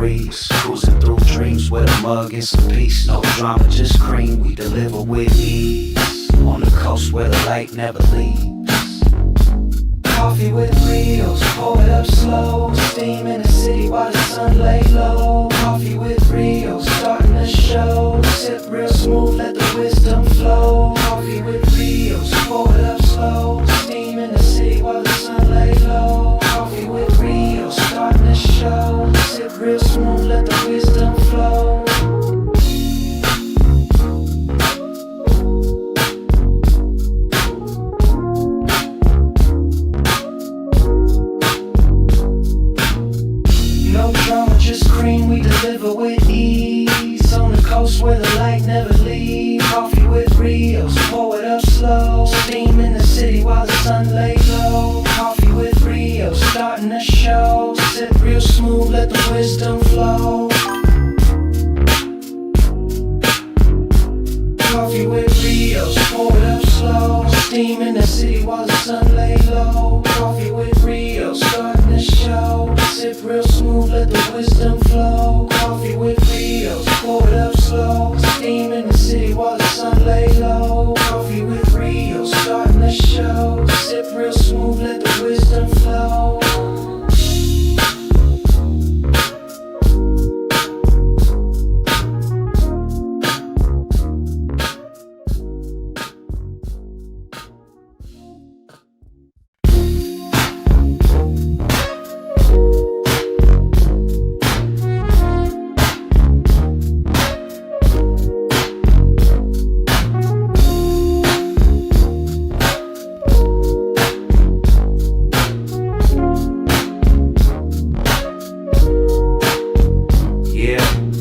breeze, cruising through dreams with a mug and some peace. No drama, just cream, we deliver with ease. On the coast where the light never leaves. Coffee with Rios, pour it up slow. Steam in the city while the sun lay low. Coffee with Rios, starting the show. Sip real smooth, let the wisdom flow. Coffee with Rios, pour it up slow. Steam in the city while the sun lay low. Coffee with Rios, starting the show. Sip real smooth, let the wisdom flow. No drama, just cream, we deliver with ease. On the coast where the light never leaves. Coffee with Rios, pour it up slow. Steam in the city while the sun lay low. Coffee with Rios, starting the show. Sip real smooth, let the wisdom flow. Coffee with Rios, pour it up slow. Steam in the city while the sun lay low. Coffee with Rios, starting the show. Sip real smooth, let the wisdom flow. Coffee with Rios, pour it up slow. Steam in the city while the sun lay low. Coffee with Rios, starting the show. Sip real smooth, let the wisdom flow.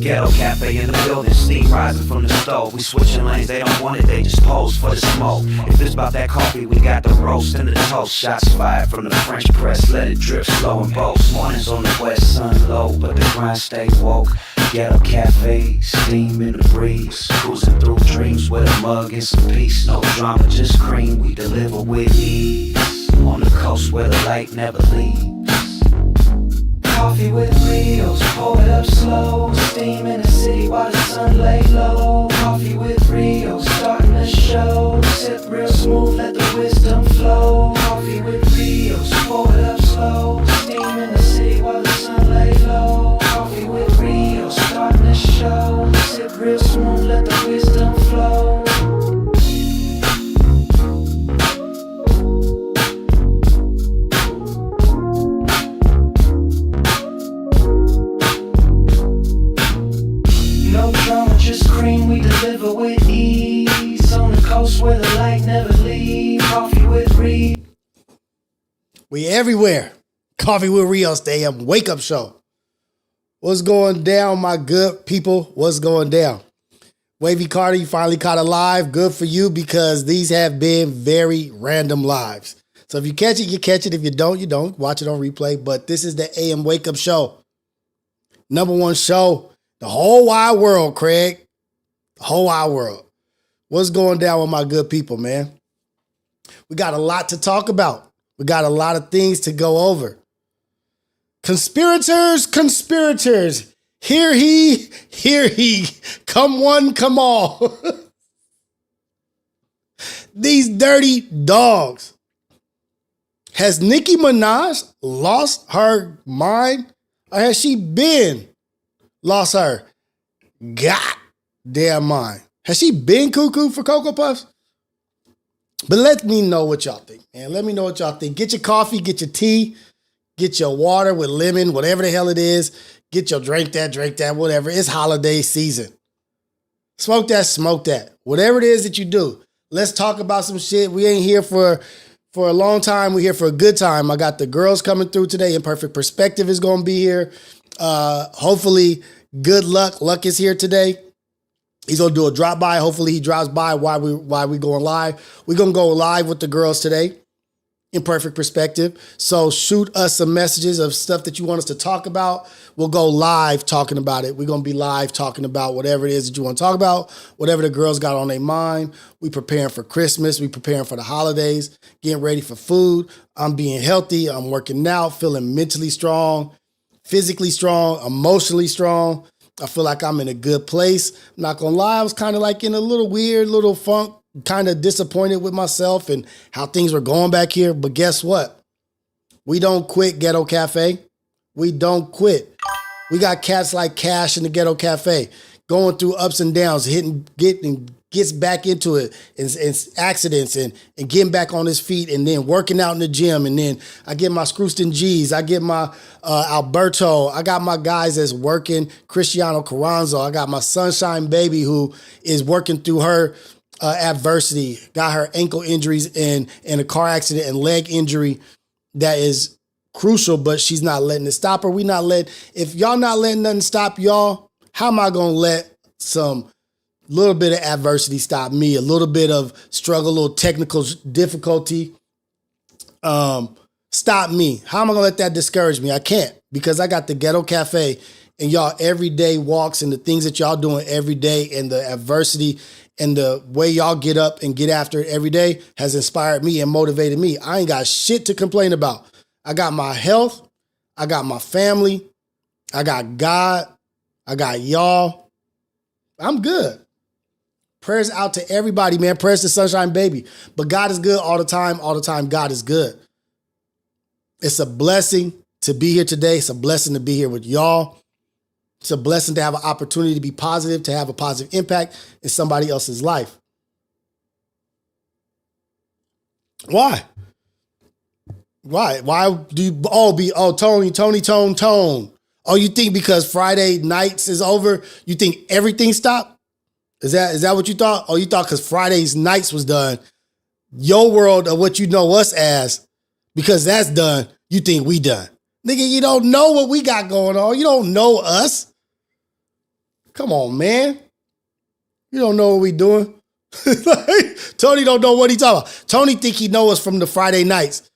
Ghetto cafe in the building, steam rising from the stove. We switching lanes, they don't want it, they just pose for the smoke. If it's about that coffee, we got the roast and the toast. Shots fired from the French press, let it drip slow and boast. Mornings on the west, sun low, but the grind stay woke. Ghetto cafe, steam in the breeze, cruising through dreams with a mug and some peace. No drama, just cream, we deliver with ease. On the coast where the light never leaves. Coffee with Rios, pour it up slow. Steam in the city while the sun lay low. Coffee with Rios, starting the show. Sip real smooth, let the wisdom flow. Coffee with Rios, pour it up slow. Steam in the city while the sun lay low. Coffee with Rios, starting the show. Sip real smooth, let the wisdom flow. No drama, just cream, we deliver with ease. On the coast where the light never leaves. Coffee with Rios. We everywhere. Coffee with Rios, the AM wake up show. What's going down, my good people? What's going down? Wavy Carter, you finally caught a live. Good for you, because these have been very random lives. So if you catch it, you catch it. If you don't, you don't. Watch it on replay. But this is the AM wake up show. Number one show. The whole wide world, Craig. The whole wide world. What's going down with my good people, man? We got a lot to talk about. We got a lot of things to go over. Conspirators, conspirators. Hear he, hear he. Come one, come all. These dirty dogs. Has Nicki Minaj lost her mind? Or has she been lost her goddamn mind? Has she been cuckoo for Cocoa Puffs? But let me know what y'all think, man. Let me know what y'all think. Get your coffee, get your tea, get your water with lemon, whatever the hell it is. Get your drink that, whatever. It's holiday season. Smoke that. Whatever it is that you do. Let's talk about some shit. We ain't here for a long time. We're here for a good time. I got the girls coming through today. Imperfect Perspective is going to be here. Hopefully, good luck. Luck is here today. He's going to do a drop by. Hopefully, he drops by while we going live. We're going to go live with the girls today. Imperfect Perspective. So shoot us some messages of stuff that you want us to talk about. We'll go live talking about it. We're going to be live talking about whatever it is that you want to talk about, whatever the girls got on their mind. We preparing for Christmas. We preparing for the holidays, getting ready for food. I'm being healthy. I'm working out, feeling mentally strong, physically strong, emotionally strong. I feel like I'm in a good place. I'm not gonna lie, I was kind of like in a little weird little funk, kind of disappointed with myself and how things were going back here. But guess what? We don't quit Ghetto Cafe. We don't quit. We got cats like Cash in the Ghetto Cafe going through ups and downs, gets back into it and accidents and getting back on his feet and then working out in the gym. And then I get my Scrooston G's, I get my Alberto, I got my guys that's working, Cristiano Carranzo, I got my Sunshine Baby who is working through her adversity, got her ankle injuries and a car accident and leg injury that is crucial, but she's not letting it stop her. If y'all not letting nothing stop y'all, how am I gonna let some little bit of adversity stop me, a little bit of struggle, a little technical difficulty stop me? How am I gonna let that discourage me? I can't, because I got the Ghetto Cafe and y'all everyday walks and the things that y'all doing every day and the adversity and the way y'all get up and get after it every day has inspired me and motivated me. I ain't got shit to complain about. I got my health, I got my family, I got God, I got y'all. I'm good. Prayers out to everybody, man. Prayers to Sunshine Baby. But God is good all the time. All the time, God is good. It's a blessing to be here today. It's a blessing to be here with y'all. It's a blessing to have an opportunity to be positive, to have a positive impact in somebody else's life. Why? Why do you all be, Tony? Oh, you think because Friday nights is over, you think everything stopped? Is that what you thought? Oh, you thought because Friday's nights was done, your world of what you know us as, because that's done, you think we done. Nigga, you don't know what we got going on. You don't know us. Come on, man. You don't know what we doing. Tony don't know what he talking about. Tony think he know us from the Friday nights.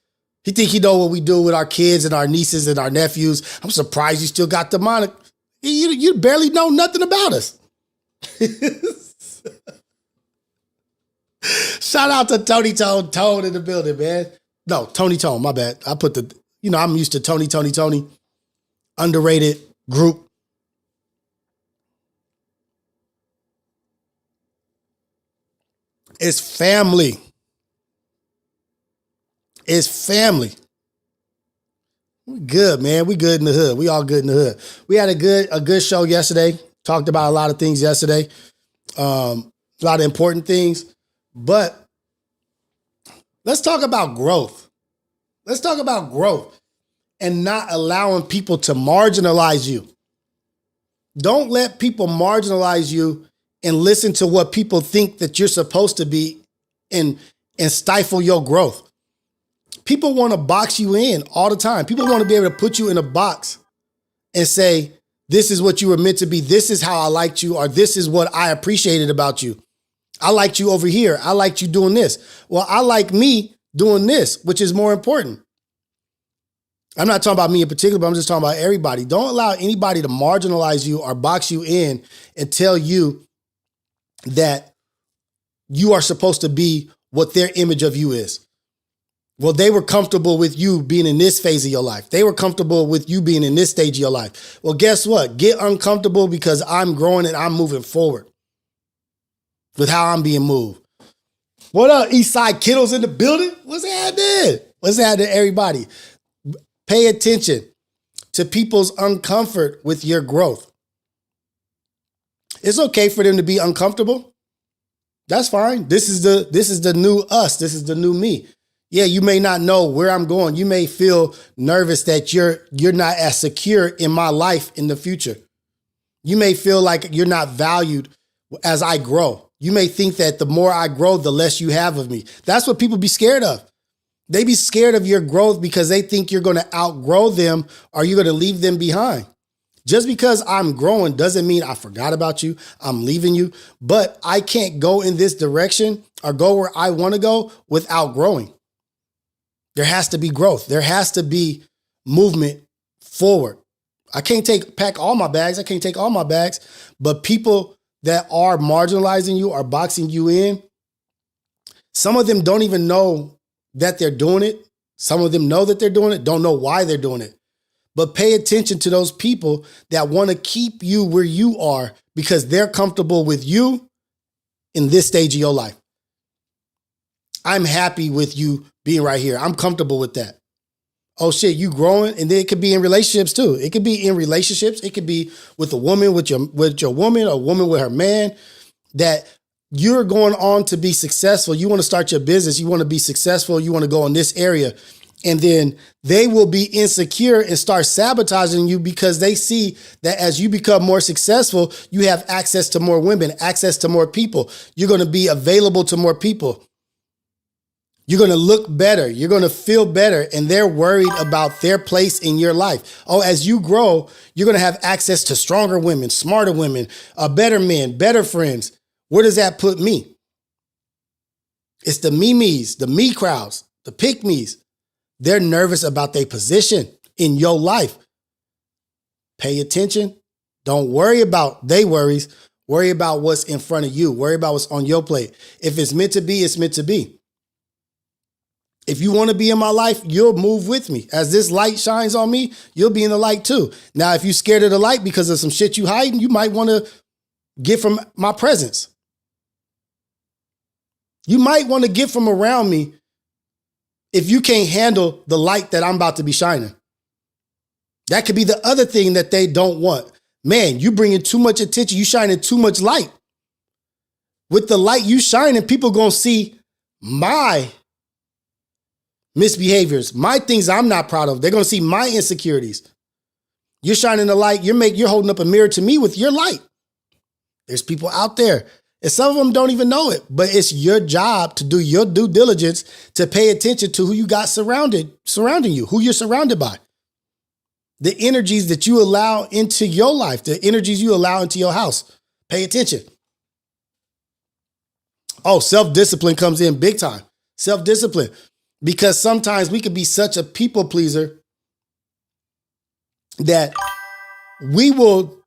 He think he know what we do with our kids and our nieces and our nephews. I'm surprised you still got the moniker. You barely know nothing about us. Shout out to Tony Tone in the building, man. No, Tony Tone, my bad. I put I'm used to Tony. Underrated group. It's family. It's family. We good, man. We good in the hood. We all good in the hood. We had a good show yesterday. Talked about a lot of things yesterday. A lot of important things. But let's talk about growth. Let's talk about growth and not allowing people to marginalize you. Don't let people marginalize you and listen to what people think that you're supposed to be and stifle your growth. People want to box you in all the time. People want to be able to put you in a box and say, this is what you were meant to be. This is how I liked you, or this is what I appreciated about you. I liked you over here. I liked you doing this. Well, I like me doing this, which is more important. I'm not talking about me in particular, but I'm just talking about everybody. Don't allow anybody to marginalize you or box you in and tell you that you are supposed to be what their image of you is. Well, they were comfortable with you being in this phase of your life. They were comfortable with you being in this stage of your life. Well, guess what? Get uncomfortable, because I'm growing and I'm moving forward with how I'm being moved. What up, Eastside Kiddos in the building? What's happening? What's happening, everybody? Pay attention to people's uncomfort with your growth. It's okay for them to be uncomfortable. That's fine. This is the new us. This is the new me. Yeah, you may not know where I'm going. You may feel nervous that you're not as secure in my life in the future. You may feel like you're not valued as I grow. You may think that the more I grow, the less you have of me. That's what people be scared of. They be scared of your growth because they think you're going to outgrow them or you're going to leave them behind. Just because I'm growing doesn't mean I forgot about you. I'm leaving you, but I can't go in this direction or go where I want to go without growing. There has to be growth. There has to be movement forward. I can't pack all my bags. I can't take all my bags, but people that are marginalizing you or boxing you in, some of them don't even know that they're doing it. Some of them know that they're doing it, don't know why they're doing it. But pay attention to those people that want to keep you where you are because they're comfortable with you in this stage of your life. I'm happy with you being right here. I'm comfortable with that. Oh shit, you growing? And then it could be in relationships too. It could be in relationships. It could be with a woman, with your woman, or a woman with her man, that you're going on to be successful. You want to start your business. You want to be successful. You want to go in this area. And then they will be insecure and start sabotaging you because they see that as you become more successful, you have access to more women, access to more people. You're going to be available to more people. You're going to look better. You're going to feel better. And they're worried about their place in your life. Oh, as you grow, you're going to have access to stronger women, smarter women, better men, better friends. Where does that put me? It's the memes, the me crowds, the pick me's. They're nervous about their position in your life. Pay attention. Don't worry about their worries. Worry about what's in front of you. Worry about what's on your plate. If it's meant to be, it's meant to be. If you want to be in my life, you'll move with me. As this light shines on me, you'll be in the light too. Now, if you're scared of the light because of some shit you hiding, you might want to get from my presence. You might want to get from around me if you can't handle the light that I'm about to be shining. That could be the other thing that they don't want. Man, you bringing too much attention. You shining too much light. With the light you shining, people going to see my misbehaviors, my things I'm not proud of. They're going to see my insecurities. You're shining the light. You're holding up a mirror to me with your light. There's people out there, and some of them don't even know it, but it's your job to do your due diligence to pay attention to who you got surrounding you, who you're surrounded by. The energies that you allow into your life, the energies you allow into your house. Pay attention. Oh, self-discipline comes in big time. Self-discipline. Because sometimes we could be such a people pleaser that we will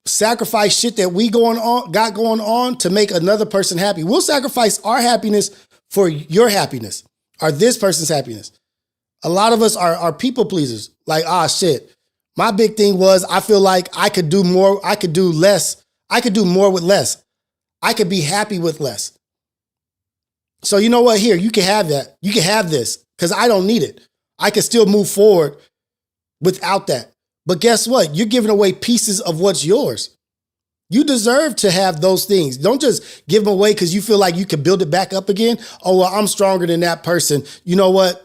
sacrifice shit that we got going on to make another person happy. We'll sacrifice our happiness for your happiness or this person's happiness. A lot of us are people pleasers. Like, shit. My big thing was I feel like I could do more. I could do less. I could do more with less. I could be happy with less. So you know what? Here, you can have that. You can have this because I don't need it. I can still move forward without that. But guess what? You're giving away pieces of what's yours. You deserve to have those things. Don't just give them away because you feel like you can build it back up again. Oh, well, I'm stronger than that person. You know what?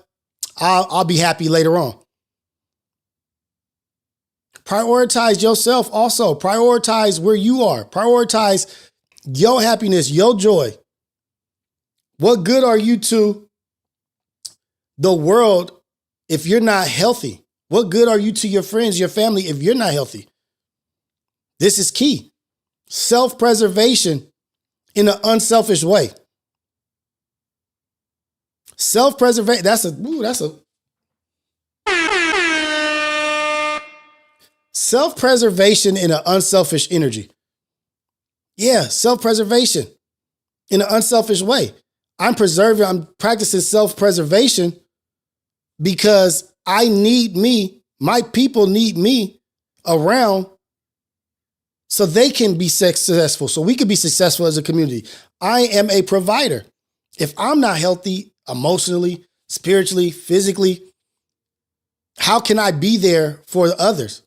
I'll be happy later on. Prioritize yourself also. Prioritize where you are. Prioritize your happiness, your joy. What good are you to the world if you're not healthy? What good are you to your friends, your family, if you're not healthy? This is key. Self-preservation in an unselfish way. Self-preservation, self-preservation in an unselfish energy. Yeah, self-preservation in an unselfish way. I'm practicing self-preservation because I need me, my people need me around so they can be successful, so we can be successful as a community. I am a provider. If I'm not healthy emotionally, spiritually, physically, how can I be there for others?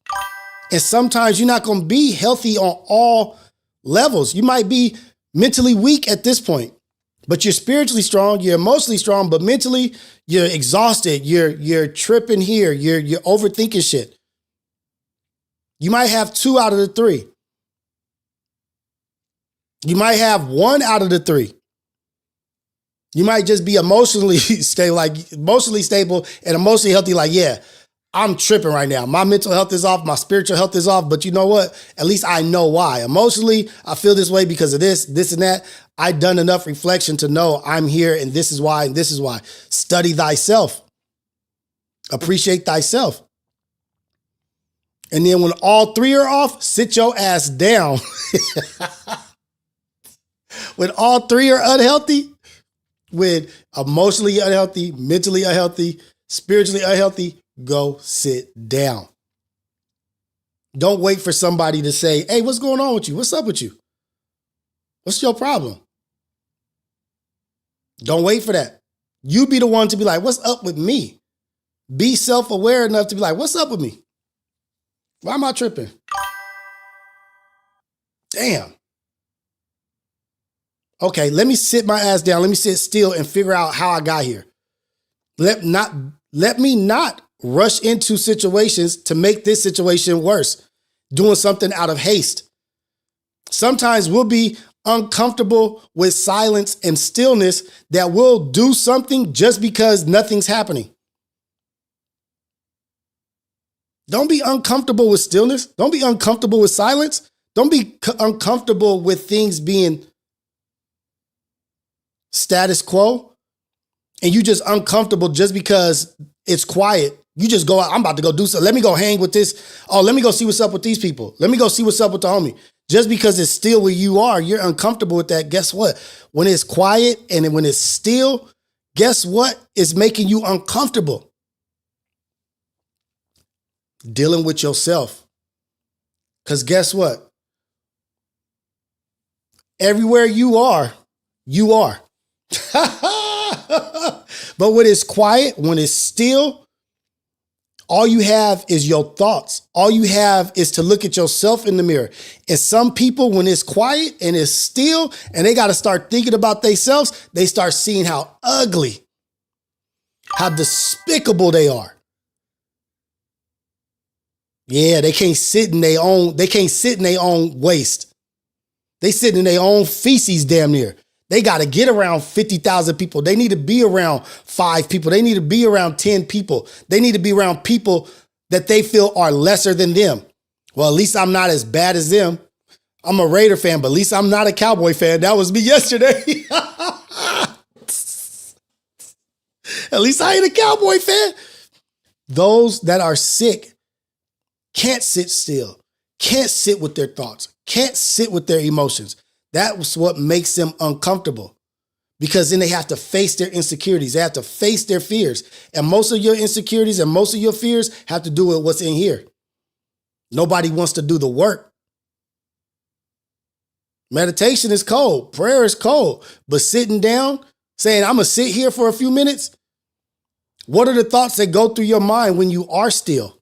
And sometimes you're not going to be healthy on all levels. You might be mentally weak at this point, but you're spiritually strong, you're emotionally strong, but mentally you're exhausted. You're tripping here. You're overthinking shit. You might have 2 out of the 3. You might have 1 out of the 3. You might just be emotionally stable and emotionally healthy. Like, yeah, I'm tripping right now. My mental health is off. My spiritual health is off. But you know what? At least I know why. Emotionally, I feel this way because of this and that. I've done enough reflection to know I'm here and this is why and this is why. Study thyself. Appreciate thyself. And then when all 3 are off, sit your ass down. When all 3 are unhealthy, with emotionally unhealthy, mentally unhealthy, spiritually unhealthy, go sit down. Don't wait for somebody to say, hey, what's going on with you? What's up with you? What's your problem? Don't wait for that. You be the one to be like, what's up with me? Be self-aware enough to be like, what's up with me? Why am I tripping? Damn. Okay, let me sit my ass down. Let me sit still and figure out how I got here. Let me not rush into situations to make this situation worse, doing something out of haste. Sometimes we'll be uncomfortable with silence and stillness that will do something just because nothing's happening. Don't be uncomfortable with stillness. Don't be uncomfortable with silence. Don't be uncomfortable with things being status quo and you just uncomfortable just because it's quiet. You just go out, I'm about to go do something. Let me go hang with this. Oh, let me go see what's up with these people. Let me go see what's up with the homie. Just because it's still where you are, you're uncomfortable with that. Guess what? When it's quiet and when it's still, guess what? It's making you uncomfortable. Dealing with yourself. Because guess what? Everywhere you are, you are. But when it's quiet, when it's still, all you have is your thoughts. All you have is to look at yourself in the mirror. And some people, when it's quiet and it's still, and they got to start thinking about themselves, they start seeing how ugly, how despicable they are. Yeah, they can't sit in their own waste. They sit in their own feces damn near. They got to get around 50,000 people. They need to be around 5 people. They need to be around 10 people. They need to be around people that they feel are lesser than them. Well, at least I'm not as bad as them. I'm a Raider fan, but at least I'm not a Cowboy fan. That was me yesterday. At least I ain't a Cowboy fan. Those that are sick can't sit still, can't sit with their thoughts, can't sit with their emotions. That's what makes them uncomfortable, because then they have to face their insecurities. They have to face their fears. And most of your insecurities and most of your fears have to do with what's in here. Nobody wants to do the work. Meditation is cold. Prayer is cold. But sitting down, saying, I'm going to sit here for a few minutes. What are the thoughts that go through your mind when you are still?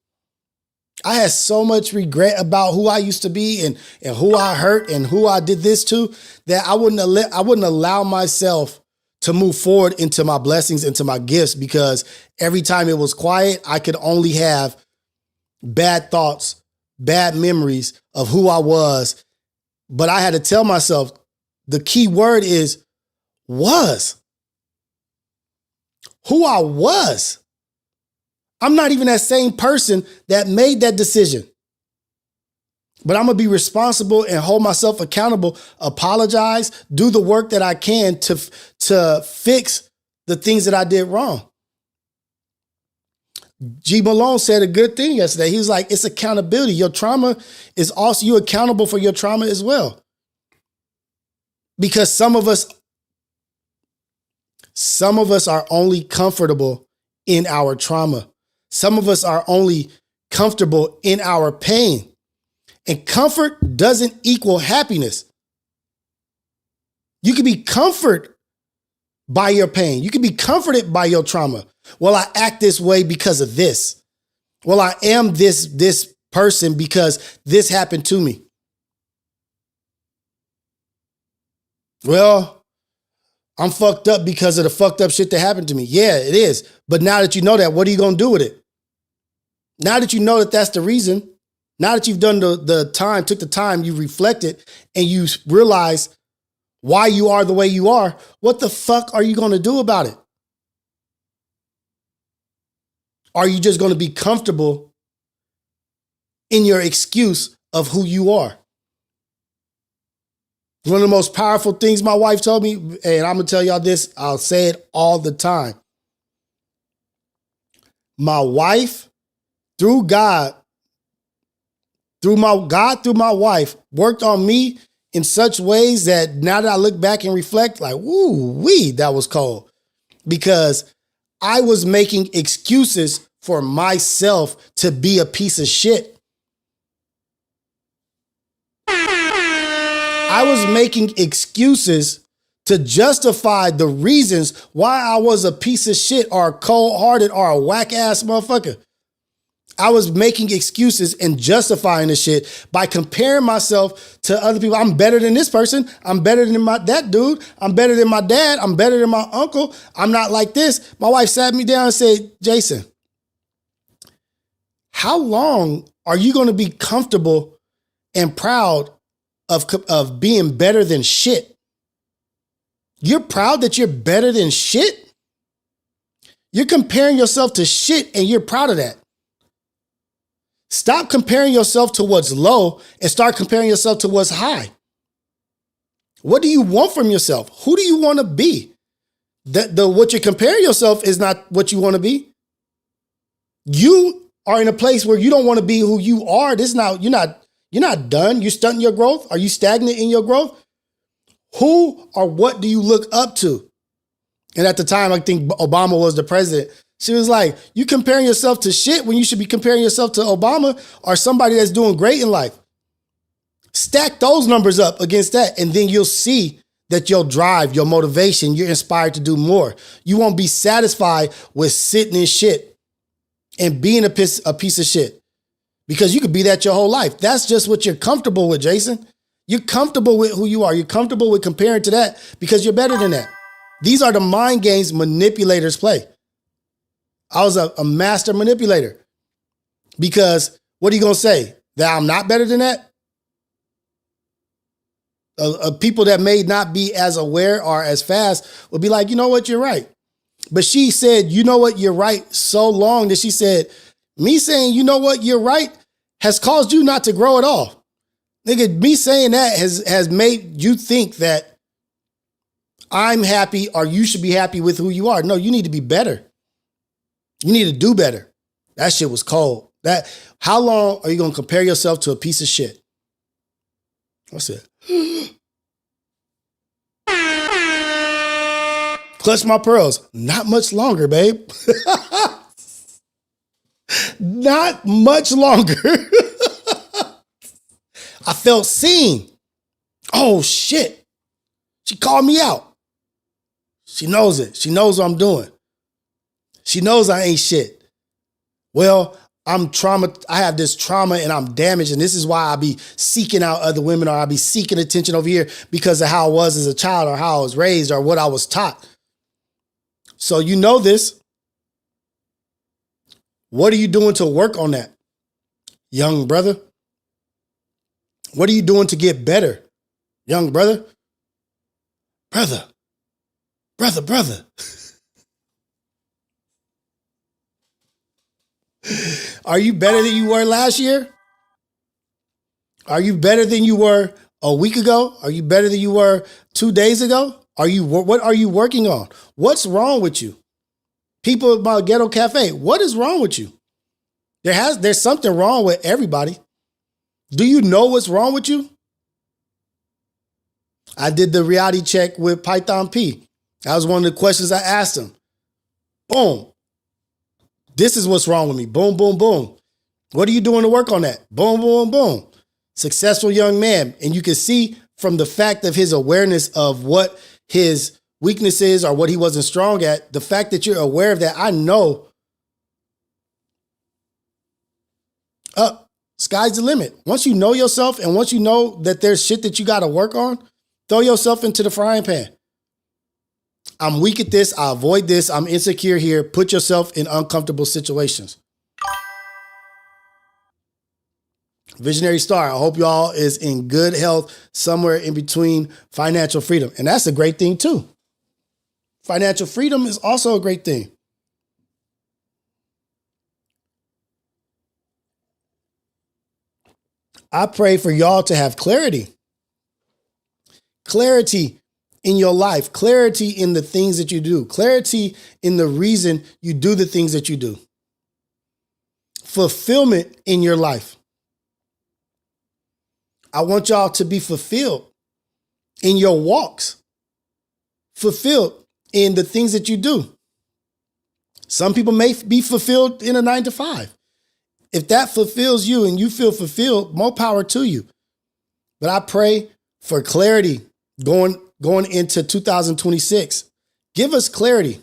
I had so much regret about who I used to be and who I hurt and who I did this to, that I wouldn't allow myself to move forward into my blessings, into my gifts, because every time it was quiet, I could only have bad thoughts, bad memories of who I was. But I had to tell myself, the key word is was. Who I was. I'm not even that same person that made that decision. But I'm going to be responsible and hold myself accountable, apologize, do the work that I can to fix the things that I did wrong. G. Malone said a good thing yesterday. He was like, it's accountability. Your trauma is also, you accountable for your trauma as well. Because some of us are only comfortable in our trauma. Some of us are only comfortable in our pain. And comfort doesn't equal happiness. You can be comforted by your pain. You can be comforted by your trauma. Well, I act this way because of this. Well, I am this person because this happened to me. Well, I'm fucked up because of the fucked up shit that happened to me. Yeah, it is. But now that you know that, what are you going to do with it? Now that you know that that's the reason, now that you've done took the time, you reflected and you realize why you are the way you are, what the fuck are you going to do about it? Are you just going to be comfortable in your excuse of who you are? One of the most powerful things my wife told me, and I'm going to tell y'all this, I'll say it all the time. My wife, through God, through my wife, worked on me in such ways that now that I look back and reflect, like, woo-wee, that was cold. Because I was making excuses for myself to be a piece of shit. I was making excuses to justify the reasons why I was a piece of shit or a cold-hearted or a whack-ass motherfucker. I was making excuses and justifying the shit by comparing myself to other people. I'm better than this person. I'm better than that dude. I'm better than my dad. I'm better than my uncle. I'm not like this. My wife sat me down and said, Jason, how long are you going to be comfortable and proud of being better than shit? You're proud that you're better than shit? You're comparing yourself to shit and you're proud of that. Stop comparing yourself to what's low and start comparing yourself to what's high. What do you want from yourself? Who do you want to be? What you're comparing yourself is not what you want to be. You are in a place where you don't want to be who you are. You're not done. You're stunting your growth. Are you stagnant in your growth? Who or what do you look up to? And at the time, I think Obama was the president. She was like, you comparing yourself to shit when you should be comparing yourself to Obama or somebody that's doing great in life. Stack those numbers up against that, and then you'll see that your drive, your motivation, you're inspired to do more. You won't be satisfied with sitting in shit and being a piece of shit because you could be that your whole life. That's just what you're comfortable with, Jason. You're comfortable with who you are. You're comfortable with comparing to that because you're better than that. These are the mind games manipulators play. I was a master manipulator because what are you going to say? That I'm not better than that? People that may not be as aware or as fast would be like, you know what, you're right. But she said, you know what, you're right so long that she said, me saying, you know what, you're right has caused you not to grow at all. Nigga, me saying that has made you think that I'm happy or you should be happy with who you are. No, you need to be better. You need to do better. That shit was cold. How long are you going to compare yourself to a piece of shit? What's it? Clutch my pearls. Not much longer, babe. Not much longer. I felt seen. Oh, shit. She called me out. She knows it. She knows what I'm doing. She knows I ain't shit. Well, I'm trauma. I have this trauma and I'm damaged. And this is why I be seeking out other women or I be seeking attention over here because of how I was as a child or how I was raised or what I was taught. So you know this. What are you doing to work on that, young brother? What are you doing to get better, young brother? Brother. Are you better than you were last year? Are you better than you were a week ago? Are you better than you were 2 days ago? What are you working on? What's wrong with you? People about Ghetto Cafe, what is wrong with you? There's something wrong with everybody. Do you know what's wrong with you? I did the reality check with Python P. That was one of the questions I asked him. Boom. This is what's wrong with me. Boom, boom, boom. What are you doing to work on that? Boom, boom, boom. Successful young man. And you can see from the fact of his awareness of what his weakness is or what he wasn't strong at, the fact that you're aware of that, I know sky's the limit. Once you know yourself and once you know that there's shit that you got to work on, throw yourself into the frying pan. I'm weak at this. I avoid this. I'm insecure here. Put yourself in uncomfortable situations. Visionary Star, I hope y'all is in good health somewhere in between financial freedom. And that's a great thing too. Financial freedom is also a great thing. I pray for y'all to have clarity. Clarity in your life, clarity in the things that you do, clarity in the reason you do the things that you do. Fulfillment in your life. I want y'all to be fulfilled in your walks, fulfilled in the things that you do. Some people may be fulfilled in a 9 to 5. If that fulfills you and you feel fulfilled, more power to you. But I pray for clarity going into 2026. Give us clarity.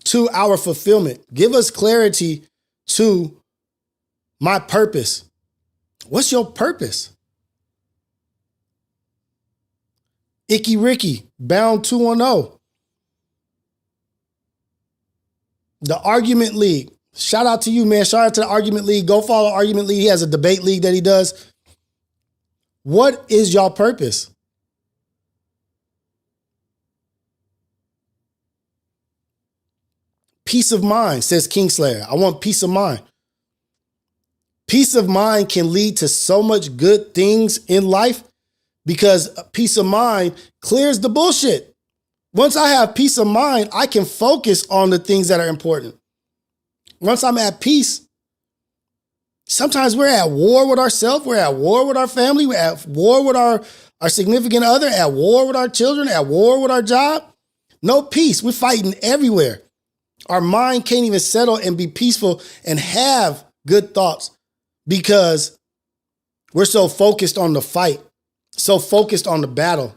To our fulfillment. Give us clarity to my purpose. What's your purpose? Icky Ricky, Bound 210. The Argument League. Shout out to you, man. Shout out to the Argument League. Go follow Argument League. He has a debate league that he does. What is your purpose? Peace of mind, says Kingslayer. I want peace of mind. Peace of mind can lead to so much good things in life because peace of mind clears the bullshit. Once I have peace of mind, I can focus on the things that are important. Once I'm at peace, sometimes we're at war with ourselves, we're at war with our family, we're at war with our significant other, at war with our children, at war with our job. No peace. We're fighting everywhere. Our mind can't even settle and be peaceful and have good thoughts because we're so focused on the fight, so focused on the battle.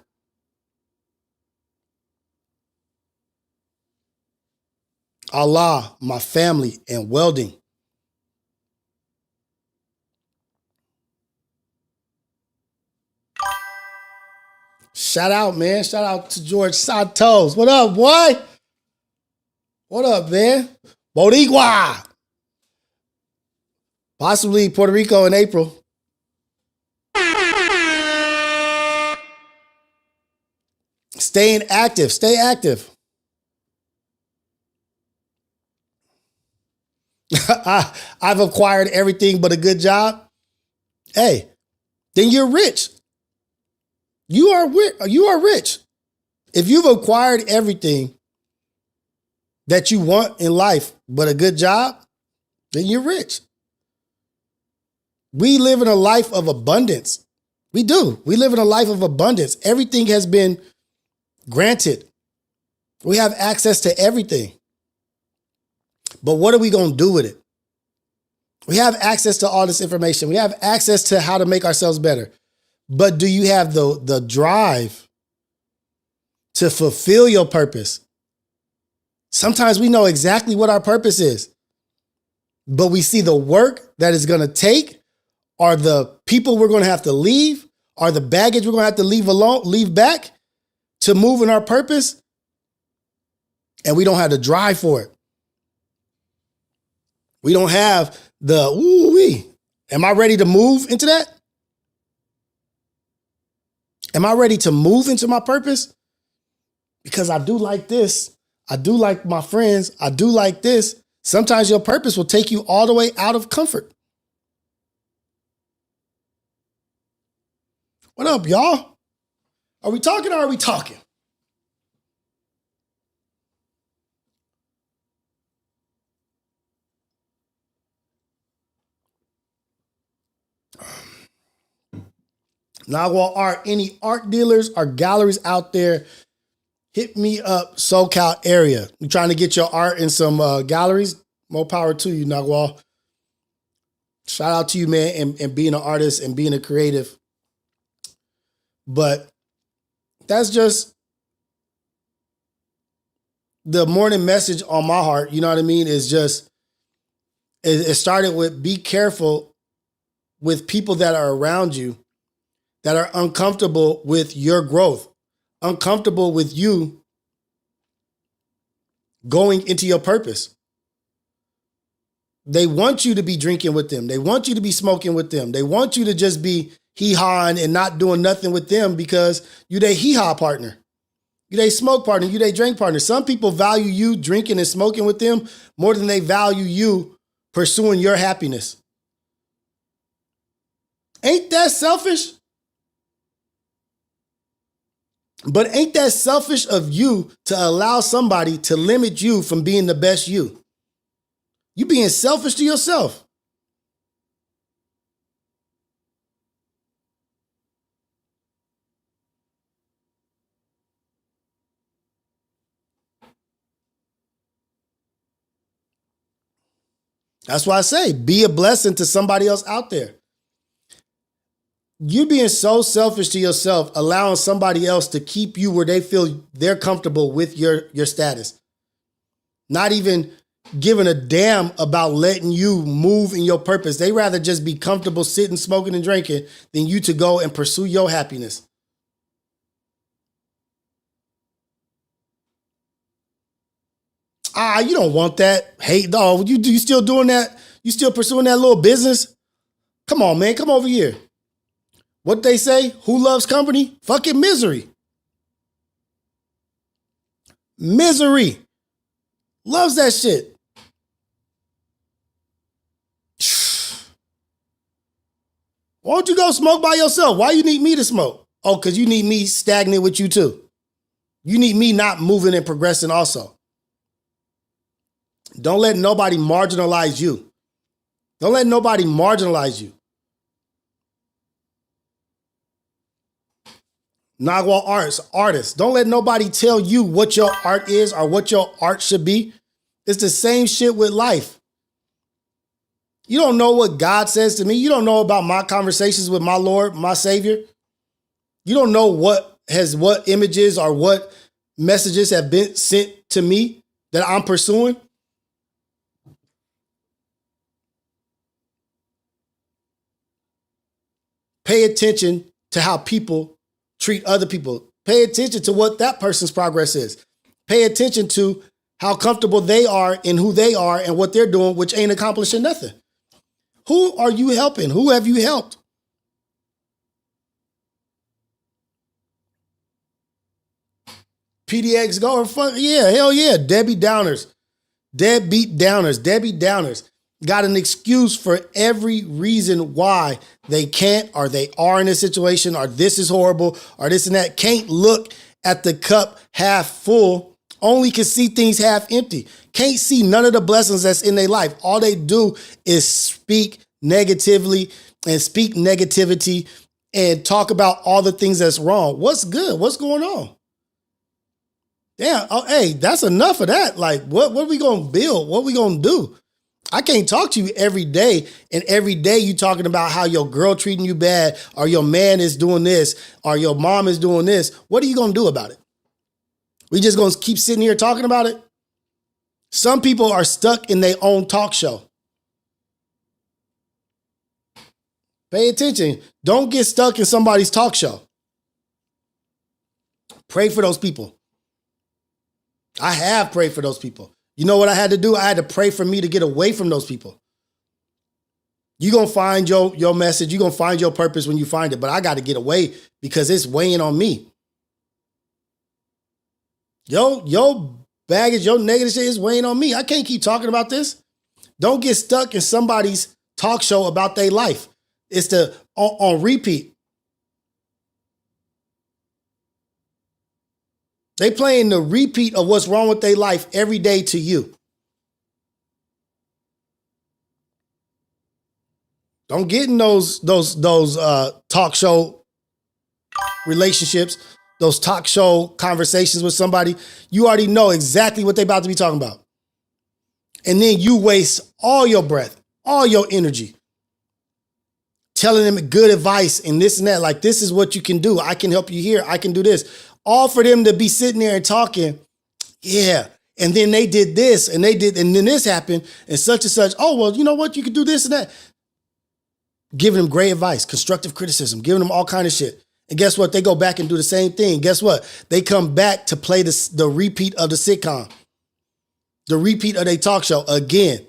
Allah, my family, and welding. Shout out, man. Shout out to George Santos. What up, boy? What up, man? Boricua. Possibly Puerto Rico in April. Staying active. Stay active. I've acquired everything but a good job. Hey, then you're rich. You are rich. If you've acquired everything that you want in life, but a good job, then you're rich. We live in a life of abundance. We do. We live in a life of abundance. Everything has been granted. We have access to everything. But what are we going to do with it? We have access to all this information. We have access to how to make ourselves better. But do you have the drive to fulfill your purpose? Sometimes we know exactly what our purpose is, but we see the work that it's going to take, or the people we're going to have to leave, or the baggage we're going to have to leave back to move in our purpose, and we don't have the drive for it. We don't have the ooh-wee. Am I ready to move into that? Am I ready to move into my purpose? Because I do like this. I do like my friends. I do like this. Sometimes your purpose will take you all the way out of comfort. What up, y'all? Are we talking or are we talking? Nagua Art, any art dealers or galleries out there, hit me up, SoCal area. You trying to get your art in some galleries? More power to you, Nagua. Shout out to you, man, and being an artist and being a creative. But that's just the morning message on my heart. You know what I mean? Is just, it started with be careful with people that are around you that are uncomfortable with your growth, uncomfortable with you going into your purpose. They want you to be drinking with them. They want you to be smoking with them. They want you to just be hee-hawing and not doing nothing with them because you their hee-haw partner. You their smoke partner. You their drink partner. Some people value you drinking and smoking with them more than they value you pursuing your happiness. Ain't that selfish? But ain't that selfish of you to allow somebody to limit you from being the best you? You being selfish to yourself. That's why I say, be a blessing to somebody else out there. You being so selfish to yourself, allowing somebody else to keep you where they feel they're comfortable with your status. Not even giving a damn about letting you move in your purpose. They rather just be comfortable sitting, smoking, and drinking than you to go and pursue your happiness. You don't want that. Hey, dog, you still doing that? You still pursuing that little business? Come on, man. Come over here. What they say? Who loves company? Fucking misery. Misery. Loves that shit. Why don't you go smoke by yourself? Why you need me to smoke? Oh, because you need me stagnant with you too. You need me not moving and progressing also. Don't let nobody marginalize you. Don't let nobody marginalize you. Nagwa artists. Don't let nobody tell you what your art is or what your art should be. It's the same shit with life. You don't know what God says to me. You don't know about my conversations with my Lord, my Savior. You don't know what images or what messages have been sent to me that I'm pursuing. Pay attention to how people treat other people. Pay attention to what that person's progress is. Pay attention to how comfortable they are in who they are and what they're doing, which ain't accomplishing nothing. Who are you helping? Who have you helped? PDX going, fuck yeah, hell yeah. Debbie Downers. Got an excuse for every reason why they can't or they are in a situation or this is horrible or this and that. Can't look at the cup half full, only can see things half empty. Can't see none of the blessings that's in their life. All they do is speak negatively and speak negativity and talk about all the things that's wrong. What's good? What's going on? Damn, oh, hey, that's enough of that. Like, what are we going to build? What are we going to do? I can't talk to you every day, and every day you talking about how your girl treating you bad, or your man is doing this, or your mom is doing this. What are you going to do about it? We just going to keep sitting here talking about it? Some people are stuck in their own talk show. Pay attention. Don't get stuck in somebody's talk show. Pray for those people. I have prayed for those people. You know what I had to do? I had to pray for me to get away from those people. You're going to find your message. You're going to find your purpose when you find it. But I got to get away because it's weighing on me. Your baggage, your negative shit is weighing on me. I can't keep talking about this. Don't get stuck in somebody's talk show about their life. It's on repeat. They playing the repeat of what's wrong with their life every day to you. Don't get in those talk show relationships, those talk show conversations with somebody. You already know exactly what they're about to be talking about. And then you waste all your breath, all your energy, telling them good advice and this and that. Like, this is what you can do. I can help you here. I can do this. All for them to be sitting there and talking. Yeah. And then they did this and they did, and then this happened and such and such. Oh, well, you know what? You could do this and that. Giving them great advice, constructive criticism, giving them all kind of shit. And guess what? They go back and do the same thing. Guess what? They come back to play the repeat of the sitcom, the repeat of their talk show again.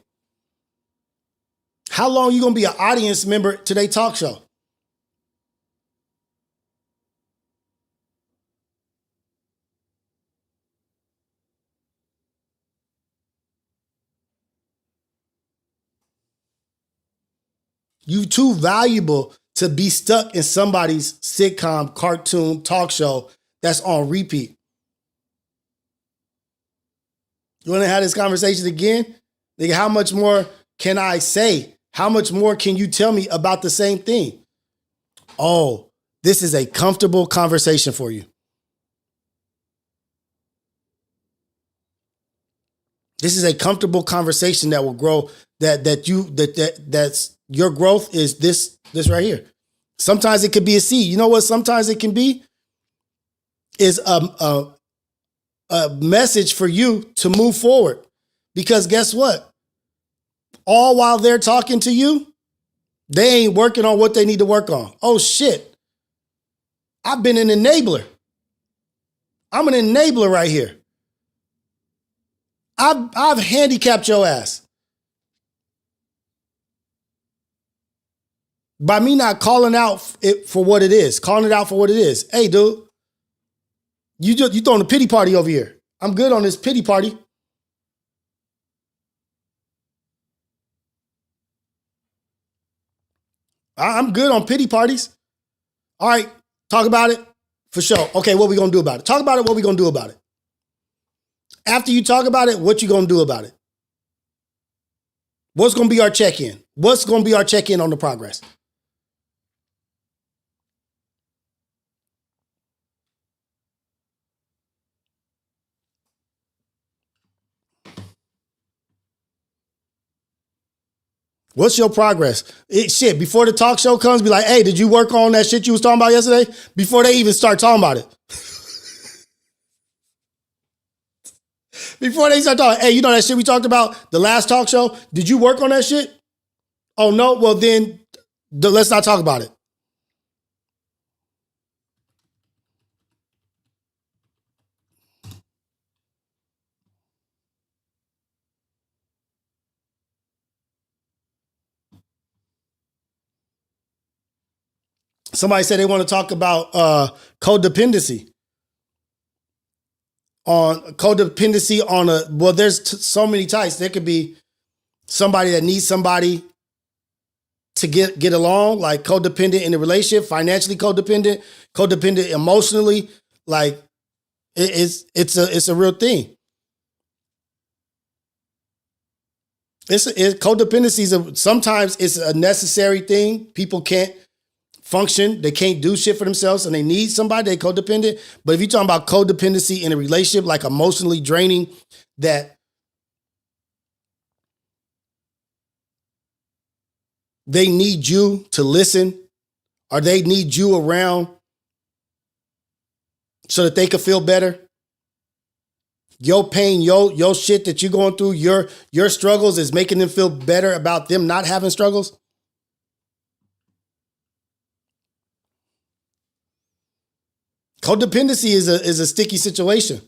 How long you going to be an audience member to their talk show? You too valuable to be stuck in somebody's sitcom, cartoon, talk show that's on repeat. You want to have this conversation again? Nigga, how much more can I say? How much more can you tell me about the same thing? Oh, this is a comfortable conversation for you. This is a comfortable conversation that will grow. That's your growth is this right here. Sometimes it could be a seed. You know what? Sometimes it can be is a message for you to move forward. Because guess what? All while they're talking to you, they ain't working on what they need to work on. Oh shit. I've been an enabler. I'm an enabler right here. I've handicapped your ass. By me not calling out it for what it is, calling it out for what it is. Hey, dude, you throwing a pity party over here. I'm good on this pity party. I'm good on pity parties. All right, talk about it for sure. Okay, what we gonna do about it? Talk about it, what we gonna do about it? After you talk about it, what you gonna do about it? What's gonna be our check-in? What's gonna be our check-in on the progress? What's your progress? Shit, before the talk show comes, be like, hey, did you work on that shit you was talking about yesterday? Before they even start talking about it. Before they start talking, hey, you know that shit we talked about the last talk show? Did you work on that shit? Oh, no? Well, then let's not talk about it. Somebody said they want to talk about codependency. There's so many types. There could be somebody that needs somebody to get along, like codependent in a relationship, financially codependent emotionally. Like it's a real thing. Codependency sometimes it's a necessary thing. People can't function. They can't do shit for themselves and they need somebody. They're codependent. But if you're talking about codependency in a relationship, like emotionally draining, that they need you to listen or they need you around so that they can feel better. Your pain, your shit that you're going through, your struggles is making them feel better about them not having struggles. Codependency is a sticky situation.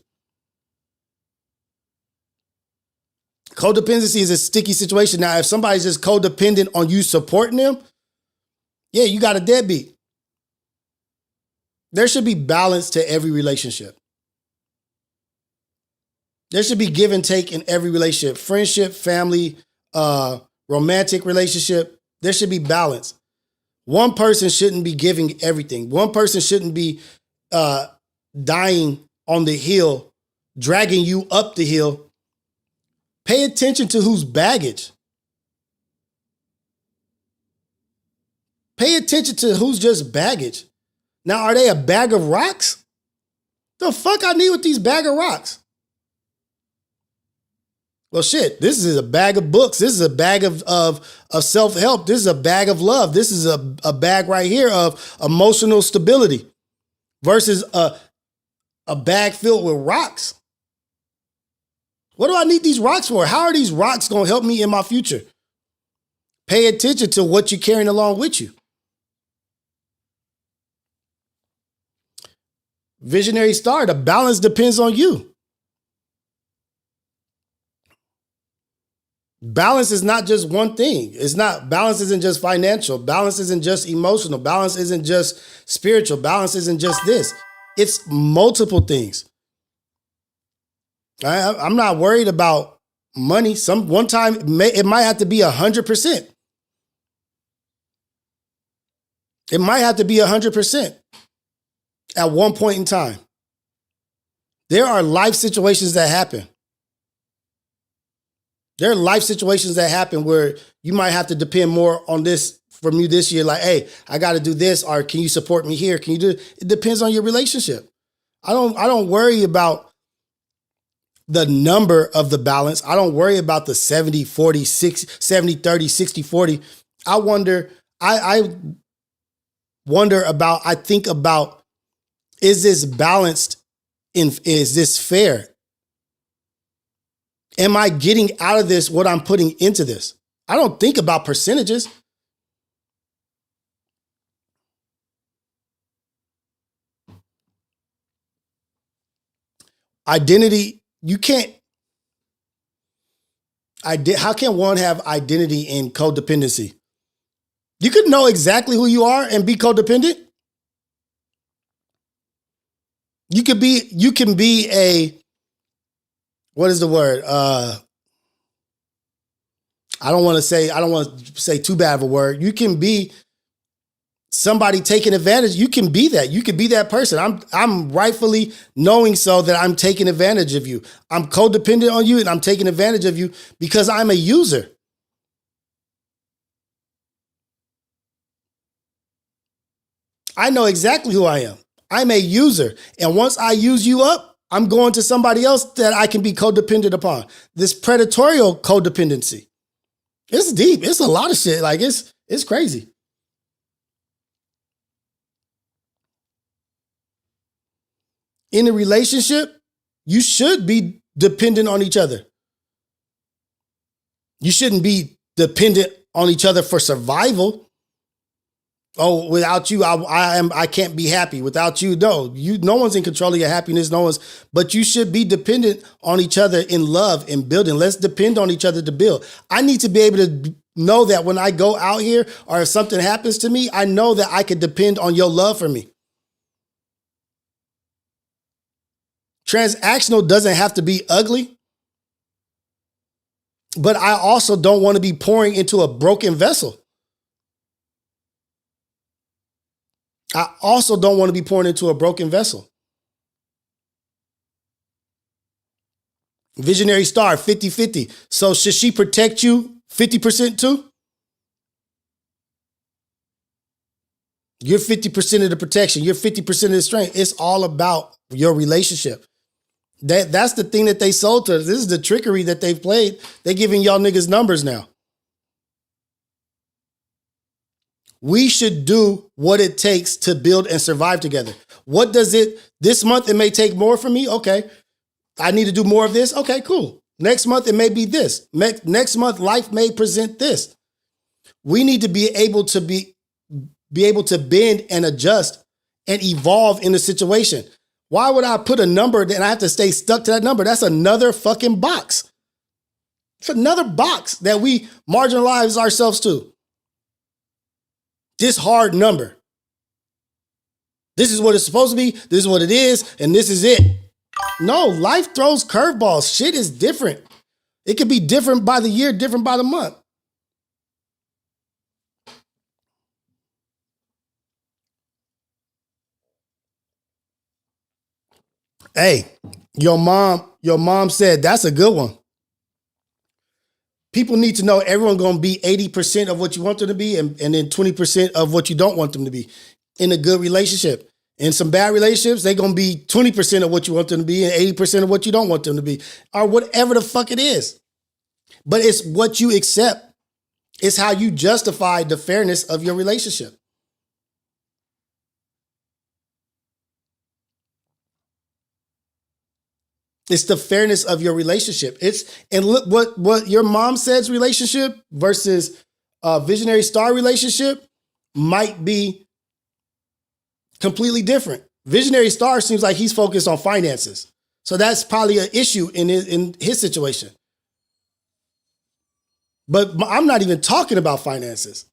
Codependency is a sticky situation. Now, if somebody's just codependent on you supporting them, yeah, you got a deadbeat. There should be balance to every relationship. There should be give and take in every relationship. Friendship, family, romantic relationship. There should be balance. One person shouldn't be giving everything. One person shouldn't be dying on the hill, dragging you up the hill. Pay attention to whose baggage. Pay attention to who's just baggage. Now, are they a bag of rocks? The fuck I need with these bag of rocks? Well, shit, this is a bag of books. This is a bag of self-help. This is a bag of love. This is a bag right here of emotional stability versus a bag filled with rocks. What do I need these rocks for? How are these rocks going to help me in my future? Pay attention to what you're carrying along with you. Visionary star, the balance depends on you. Balance is not just one thing. Balance isn't just financial. Balance isn't just emotional. Balance isn't just spiritual. Balance isn't just this. It's multiple things. I'm not worried about money. One time it might have to be 100%. It might have to be 100% at one point in time. There are life situations that happen. There are life situations that happen where you might have to depend more on this from you this year. Like, hey, I got to do this, or can you support me here? Can you do it? It depends on your relationship. I don't worry about the number of the balance. I don't worry about the 70, 40, 70, 30, 60, 40. I think about, is this balanced? Is this fair? Am I getting out of this what I'm putting into this? I don't think about percentages. Identity, you can't. How can one have identity in codependency? You could know exactly who you are and be codependent. You can be a, what is the word? I don't want to say too bad of a word. You can be somebody taking advantage. You can be that. You can be that person. I'm rightfully knowing so that I'm taking advantage of you. I'm codependent on you and I'm taking advantage of you because I'm a user. I know exactly who I am. I'm a user. And once I use you up, I'm going to somebody else that I can be codependent upon. This predatorial codependency. It's deep. It's a lot of shit. Like it's crazy. In a relationship, you should be dependent on each other. You shouldn't be dependent on each other for survival. Oh, without you, I can't be happy. Without you, no one's in control of your happiness. But you should be dependent on each other in love and building. Let's depend on each other to build. I need to be able to know that when I go out here or if something happens to me, I know that I can depend on your love for me. Transactional doesn't have to be ugly, but I also don't want to be pouring into a broken vessel. I also don't want to be pouring into a broken vessel. Visionary star, 50-50. So should she protect you 50% too? You're 50% of the protection. You're 50% of the strength. It's all about your relationship. That's the thing that they sold to us. This is the trickery that they've played. They're giving y'all niggas numbers now. We should do what it takes to build and survive together. What does it, this month it may take more from me. Okay. I need to do more of this. Okay, cool. Next month it may be this. Next month life may present this. We need to be able to bend and adjust and evolve in the situation. Why would I put a number and I have to stay stuck to that number? That's another fucking box. It's another box that we marginalize ourselves to. This hard number. This is what it's supposed to be. This is what it is. And this is it. No, life throws curveballs. Shit is different. It could be different by the year, different by the month. Hey, your mom said that's a good one. People need to know everyone's going to be 80% of what you want them to be and then 20% of what you don't want them to be in a good relationship. In some bad relationships, they're going to be 20% of what you want them to be and 80% of what you don't want them to be or whatever the fuck it is. But it's what you accept. It's how you justify the fairness of your relationship. It's the fairness of your relationship. And look what your mom says relationship versus a visionary star relationship might be completely different. Visionary star seems like he's focused on finances. So that's probably an issue in his situation. But I'm not even talking about finances.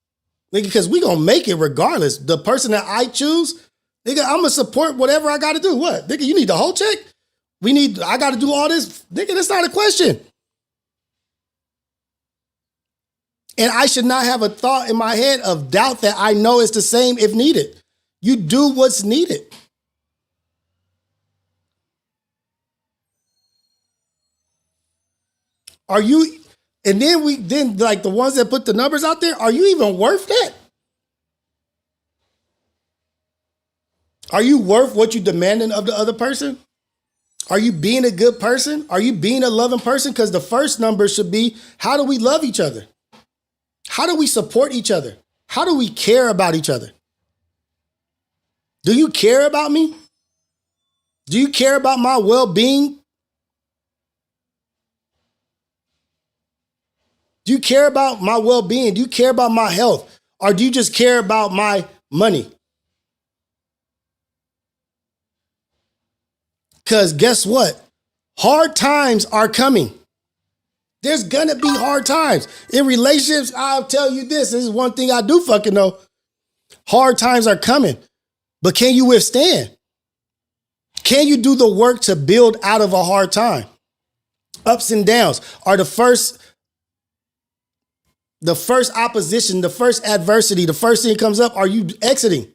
Nigga, because we gonna make it regardless. The person that I choose, nigga, I'm gonna support whatever I gotta do. What? Nigga, you need the whole check? I got to do all this. Nigga, that's not a question. And I should not have a thought in my head of doubt that I know it's the same if needed. You do what's needed. Are you, and then like the ones that put the numbers out there, are you even worth that? Are you worth what you demanding of the other person? Are you being a good person? Are you being a loving person? Because the first number should be, how do we love each other? How do we support each other? How do we care about each other? Do you care about me? Do you care about my well-being? Do you care about my well-being? Do you care about my health? Or do you just care about my money? Because guess what? Hard times are coming. There's gonna be hard times. In relationships, I'll tell you this is one thing I do fucking know. Hard times are coming. But can you withstand? Can you do the work to build out of a hard time? Ups and downs are the first opposition, the first adversity, the first thing that comes up. Are you exiting?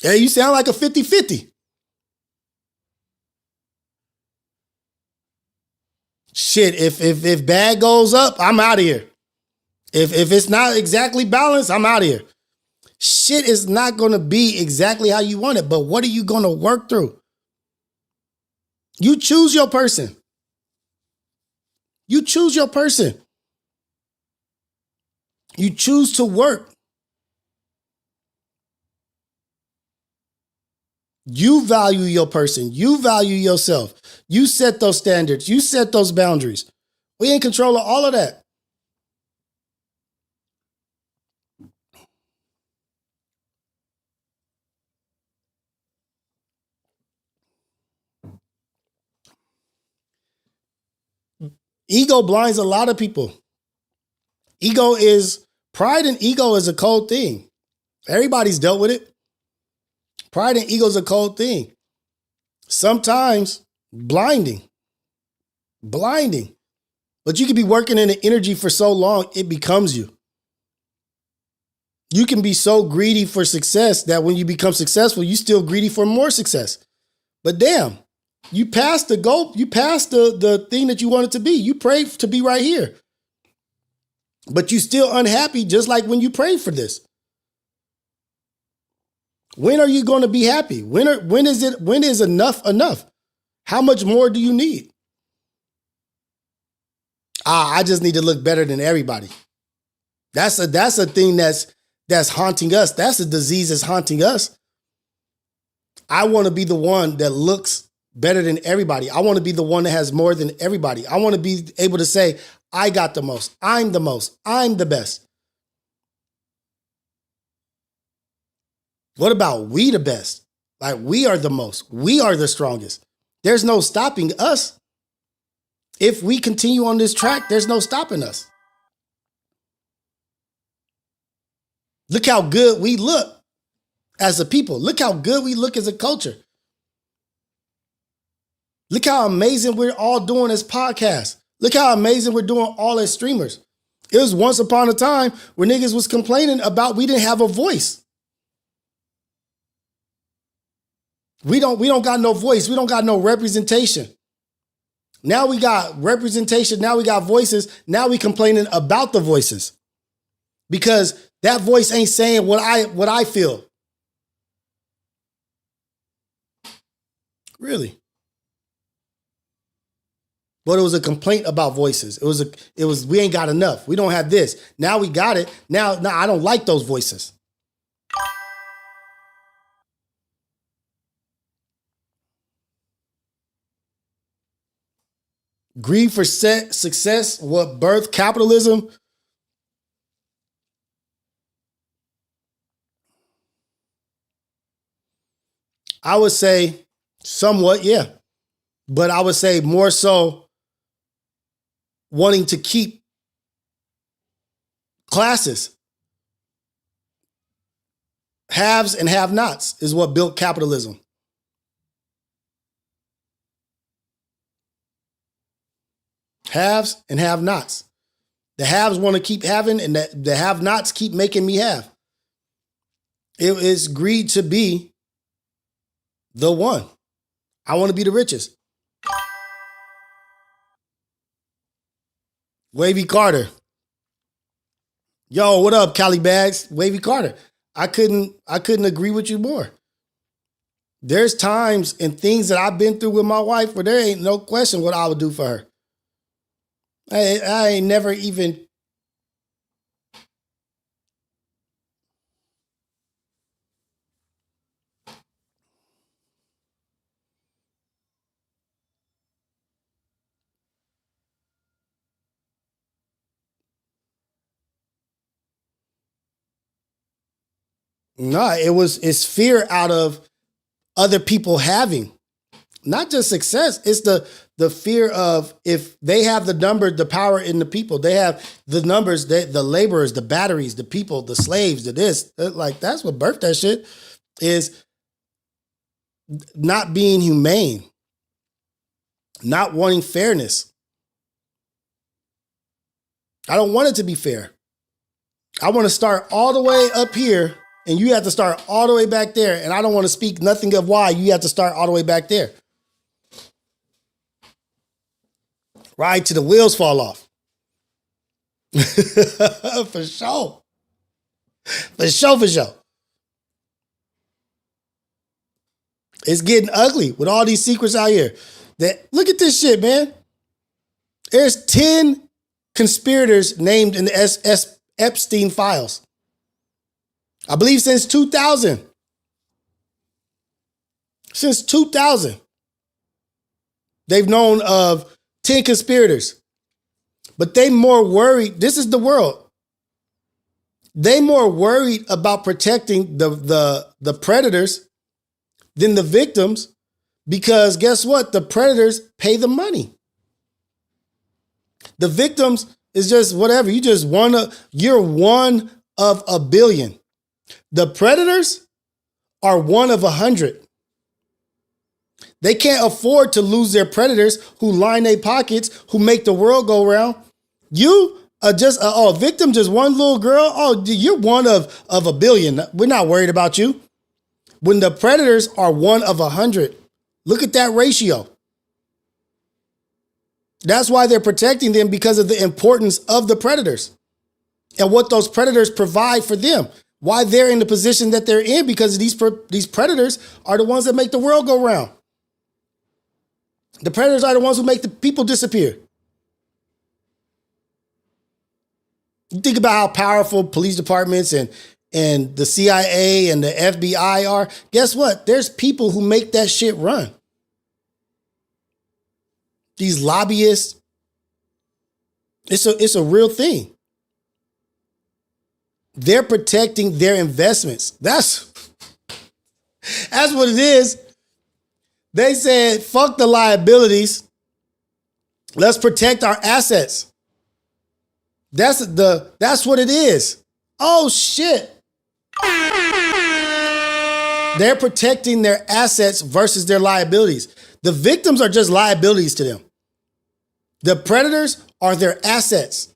Hey, you sound like a 50-50. Shit, if bad goes up, I'm out of here. If it's not exactly balanced, I'm out of here. Shit is not going to be exactly how you want it, but what are you going to work through? You choose your person. You choose your person. You choose to work. You value your person. You value yourself. You set those standards. You set those boundaries. We in control of all of that. Ego blinds a lot of people. Pride and ego is a cold thing. Everybody's dealt with it. Pride and ego is a cold thing. Sometimes blinding. But you can be working in the energy for so long, it becomes you. You can be so greedy for success that when you become successful, you're still greedy for more success. But damn, you passed the goal. You passed the thing that you wanted to be. You prayed to be right here. But you're still unhappy, just like when you prayed for this. When are you going to be happy? When is enough enough? How much more do you need? I just need to look better than everybody. That's a thing that's haunting us. That's a disease that's haunting us. I want to be the one that looks better than everybody. I want to be the one that has more than everybody. I want to be able to say, I got the most. I'm the best. What about we the best? Like we are the most. We are the strongest. There's no stopping us. If we continue on this track, there's no stopping us. Look how good we look as a people. Look how good we look as a culture. Look how amazing we're all doing as podcasts. Look how amazing we're doing all as streamers. It was once upon a time where niggas was complaining about we didn't have a voice. We don't got no voice. We don't got no representation. Now we got representation. Now we got voices. Now we complaining about the voices because that voice ain't saying what I feel. Really. But it was a complaint about voices. It was we ain't got enough. We don't have this. Now we got it. Now I don't like those voices. Greed for success, what birthed capitalism? I would say somewhat, yeah. But I would say more so wanting to keep classes. Haves and have-nots is what built capitalism. Haves and have-nots. The haves want to keep having, and the have-nots keep making me have. It is greed to be the one. I want to be the richest. Wavy Carter. Yo, what up, Cali Bags? Wavy Carter. I couldn't agree with you more. There's times and things that I've been through with my wife where there ain't no question what I would do for her. I ain't never even. No, it's fear out of other people having, not just success. It's the fear of if they have the number, the power in the people, they have the numbers, the laborers, the batteries, the people, the slaves, the this, like that's what birthed that shit is not being humane, not wanting fairness. I don't want it to be fair. I want to start all the way up here and you have to start all the way back there. And I don't want to speak nothing of why you have to start all the way back there. Right till the wheels fall off. For sure. For sure. It's getting ugly with all these secrets out here. Look at this shit, man. There's 10 conspirators named in the Epstein files. I believe since 2000. Since 2000. They've known of 10 conspirators. But they more worried, this is the world. They more worried about protecting the predators than the victims, because guess what? The predators pay the money. The victims is just whatever. You're one of a billion. The predators are one of 100. They can't afford to lose their predators who line their pockets, who make the world go round. You are just a victim, just one little girl. Oh, you're one of a billion. We're not worried about you. When the predators are one of 100, look at that ratio. That's why they're protecting them, because of the importance of the predators and what those predators provide for them. Why they're in the position that they're in, because these predators are the ones that make the world go round. The predators are the ones who make the people disappear. You think about how powerful police departments and the CIA and the FBI are. Guess what? There's people who make that shit run. These lobbyists. It's a real thing. They're protecting their investments. That's what it is. They said, fuck the liabilities. Let's protect our assets. That's what it is. Oh shit. They're protecting their assets versus their liabilities. The victims are just liabilities to them. The predators are their assets.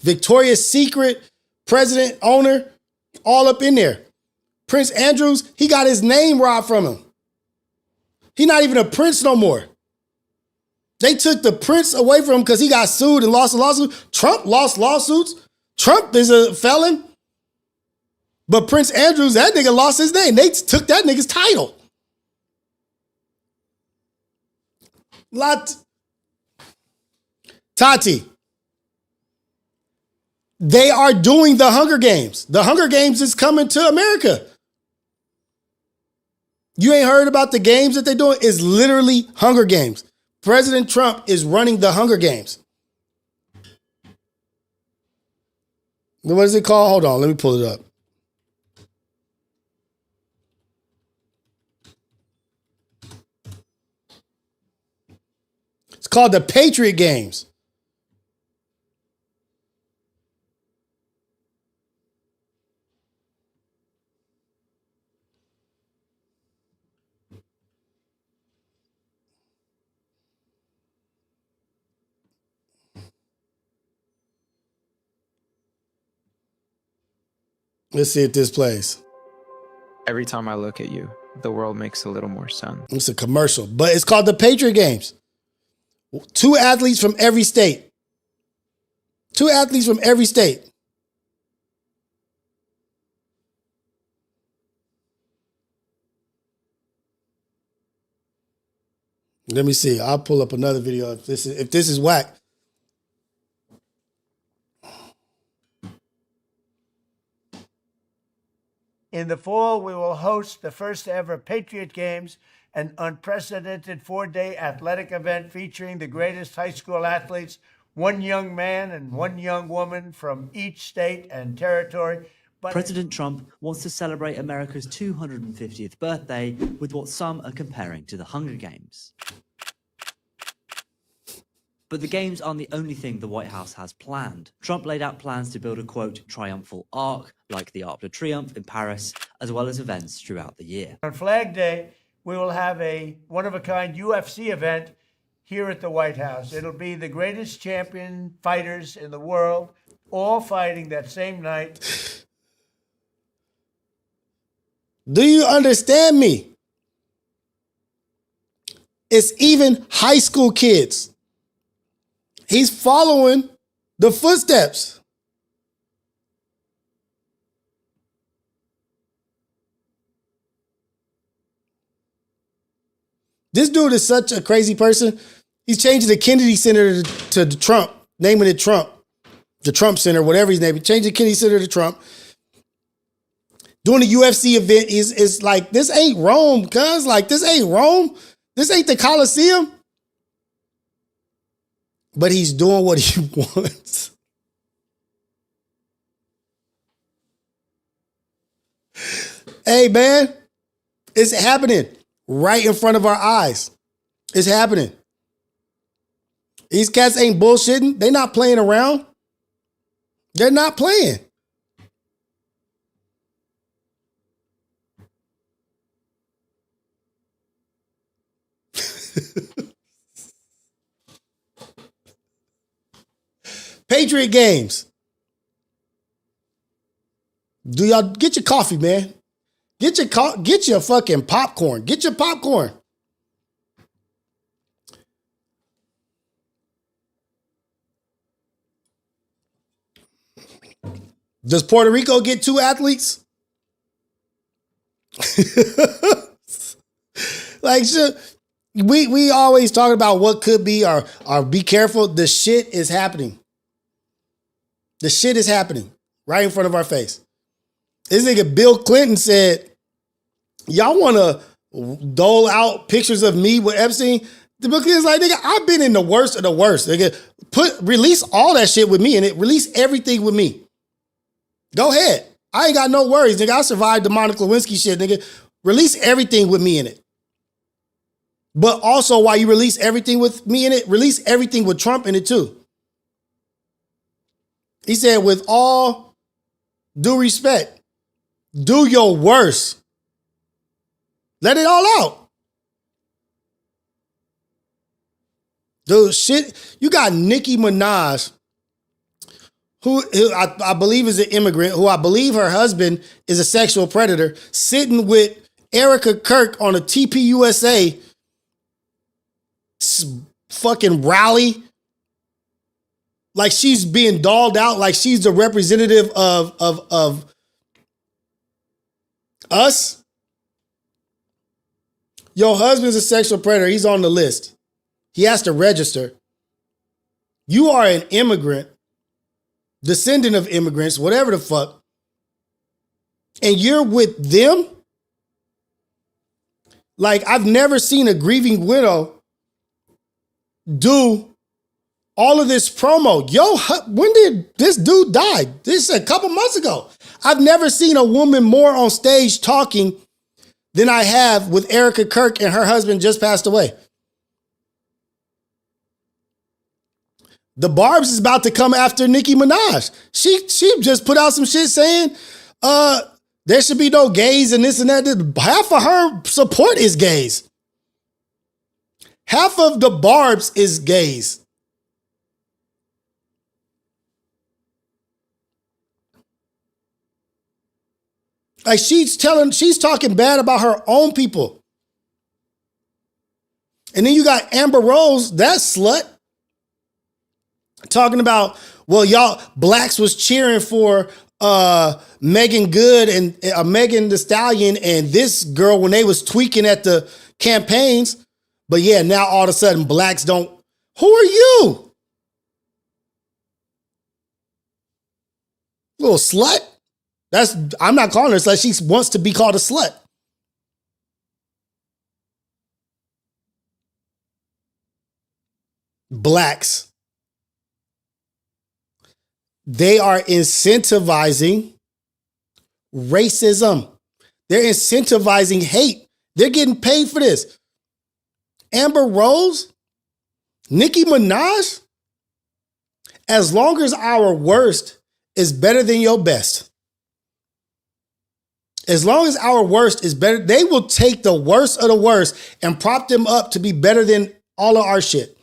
Victoria's Secret, president, owner, all up in there. Prince Andrews, he got his name robbed from him. He's not even a prince no more. They took the prince away from him because he got sued and lost a lawsuit. Trump lost lawsuits. Trump is a felon. But Prince Andrews, that nigga lost his name. They took that nigga's title. Tati. They are doing the Hunger Games. The Hunger Games is coming to America. You ain't heard about the games that they're doing? It's literally Hunger Games. President Trump is running the Hunger Games. What is it called? Hold on, let me pull it up. It's called the Patriot Games. Let's see if this plays. Every time I look at you, the world makes a little more sense. It's a commercial, but it's called the Patriot Games. 2 athletes from every state. 2 athletes from every state. Let me see. I'll pull up another video if this is whack. In the fall, we will host the first ever Patriot Games, an unprecedented 4-day athletic event featuring the greatest high school athletes, one young man and one young woman from each state and territory. But President Trump wants to celebrate America's 250th birthday with what some are comparing to the Hunger Games. But the Games aren't the only thing the White House has planned. Trump laid out plans to build a, quote, triumphal arc, like the Arc de Triomphe in Paris, as well as events throughout the year. on Flag Day, we will have a one-of-a-kind UFC event here at the White House. It'll be the greatest champion fighters in the world, all fighting that same night. Do you understand me? It's even high school kids. He's following the footsteps. This dude is such a crazy person. He's changing the Kennedy Center to Trump, naming it Trump. The Trump Center, whatever his name. He changed the Kennedy Center to Trump. Doing a UFC event is like, this ain't Rome, cuz. Like, this ain't Rome. This ain't the Coliseum. But he's doing what he wants. Hey, man, it's happening right in front of our eyes. It's happening. These cats ain't bullshitting. They not playing around. They're not playing. Patriot Games. Do y'all get your coffee, man? Get your fucking popcorn. Get your popcorn. Does Puerto Rico get 2 athletes? Like, we always talk about what could be or be careful. The shit is happening. The shit is happening right in front of our face. This nigga Bill Clinton said, y'all want to dole out pictures of me with Epstein? The Bill Clinton's like, nigga, I've been in the worst of the worst. Nigga, release all that shit with me in it. Release everything with me. Go ahead. I ain't got no worries, nigga. I survived the Monica Lewinsky shit, nigga. Release everything with me in it. But also, while you release everything with me in it, release everything with Trump in it too. He said, with all due respect, do your worst. Let it all out. Dude, shit, you got Nicki Minaj, who I believe is an immigrant, who I believe her husband is a sexual predator, sitting with Erica Kirk on a TPUSA fucking rally. Like she's being dolled out, like she's the representative of us. Your husband's a sexual predator. He's on the list. He has to register. You are an immigrant, descendant of immigrants, whatever the fuck. And you're with them? Like, I've never seen a grieving widow do all of this promo. Yo, when did this dude die? This is a couple months ago. I've never seen a woman more on stage talking than I have with Erica Kirk, and her husband just passed away. The Barb's is about to come after Nicki Minaj. She just put out some shit saying there should be no gays and this and that. Half of her support is gays. Half of the Barb's is gays. Like she's talking bad about her own people. And then you got Amber Rose, that slut. talking about, well, y'all blacks was cheering for Megan Good and Megan Thee Stallion and this girl when they was tweaking at the campaigns. But yeah, now all of a sudden blacks don't. Who are you? Little slut? I'm not calling her a slut. She wants to be called a slut. Blacks. They are incentivizing racism. They're incentivizing hate. They're getting paid for this. Amber Rose, Nicki Minaj, as long as our worst is better than your best. As long as our worst is better, they will take the worst of the worst and prop them up to be better than all of our shit.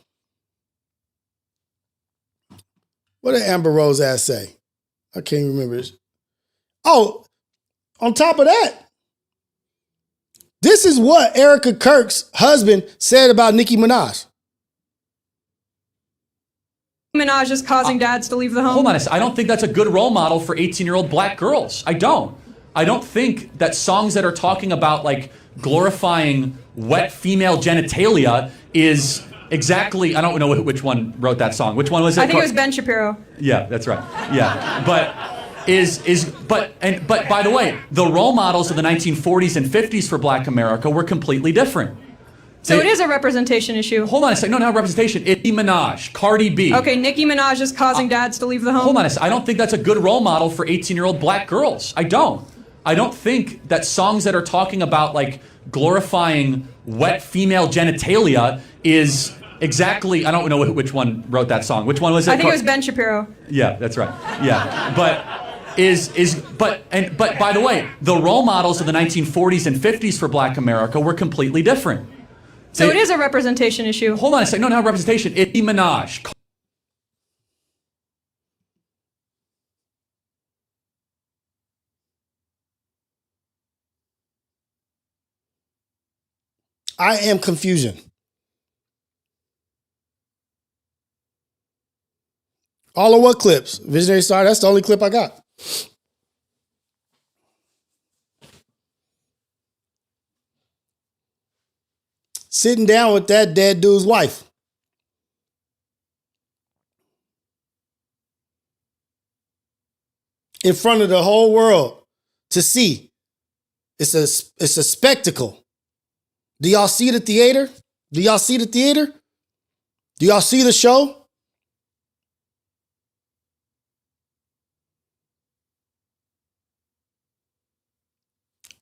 What did Amber Rose ass say? I can't remember this. Oh, on top of that, this is what Erica Kirk's husband said about Nicki Minaj. Minaj is causing dads to leave the home. Hold on a second. I don't think that's a good role model for 18-year-old black girls. I don't think that songs that are talking about like glorifying wet female genitalia is exactly, I don't know which one wrote that song. Which one was it? I think it was Ben Shapiro. Yeah, that's right. Yeah. But by the way, the role models of the 1940s and 50s for black America were completely different. So it is a representation issue. Hold on a second. No, not representation. Nicki Minaj, Cardi B. Okay, Nicki Minaj is causing dads to leave the home. Hold on a second. I don't think that's a good role model for 18-year-old black girls. I don't think that songs that are talking about like glorifying wet female genitalia is exactly, I don't know which one wrote that song. Which one was it? I think it was Ben Shapiro. Yeah, that's right. Yeah. But by the way, the role models of the 1940s and 50s for black America were completely different. So it is a representation issue. Hold on a second. No, not representation. Nicki Minaj. I am confusion. All of what clips? Visionary Star, that's the only clip I got. Sitting down with that dead dude's wife. In front of the whole world to see. It's a spectacle. Do y'all see the theater? Do y'all see the theater? Do y'all see the show?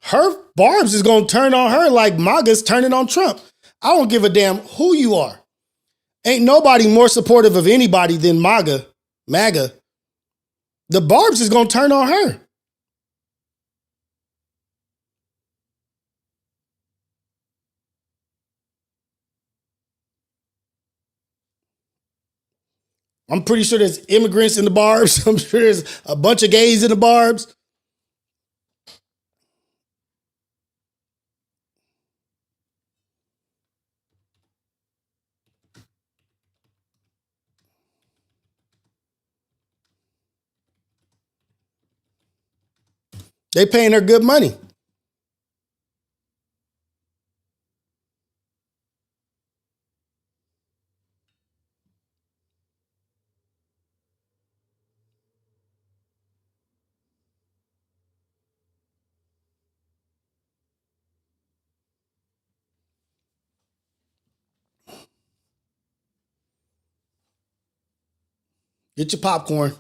Her Barb's is going to turn on her like MAGA's turning on Trump. I don't give a damn who you are. Ain't nobody more supportive of anybody than MAGA. The Barb's is going to turn on her. I'm pretty sure there's immigrants in the Barb's. I'm sure there's a bunch of gays in the Barb's. They paying her good money. Get your popcorn.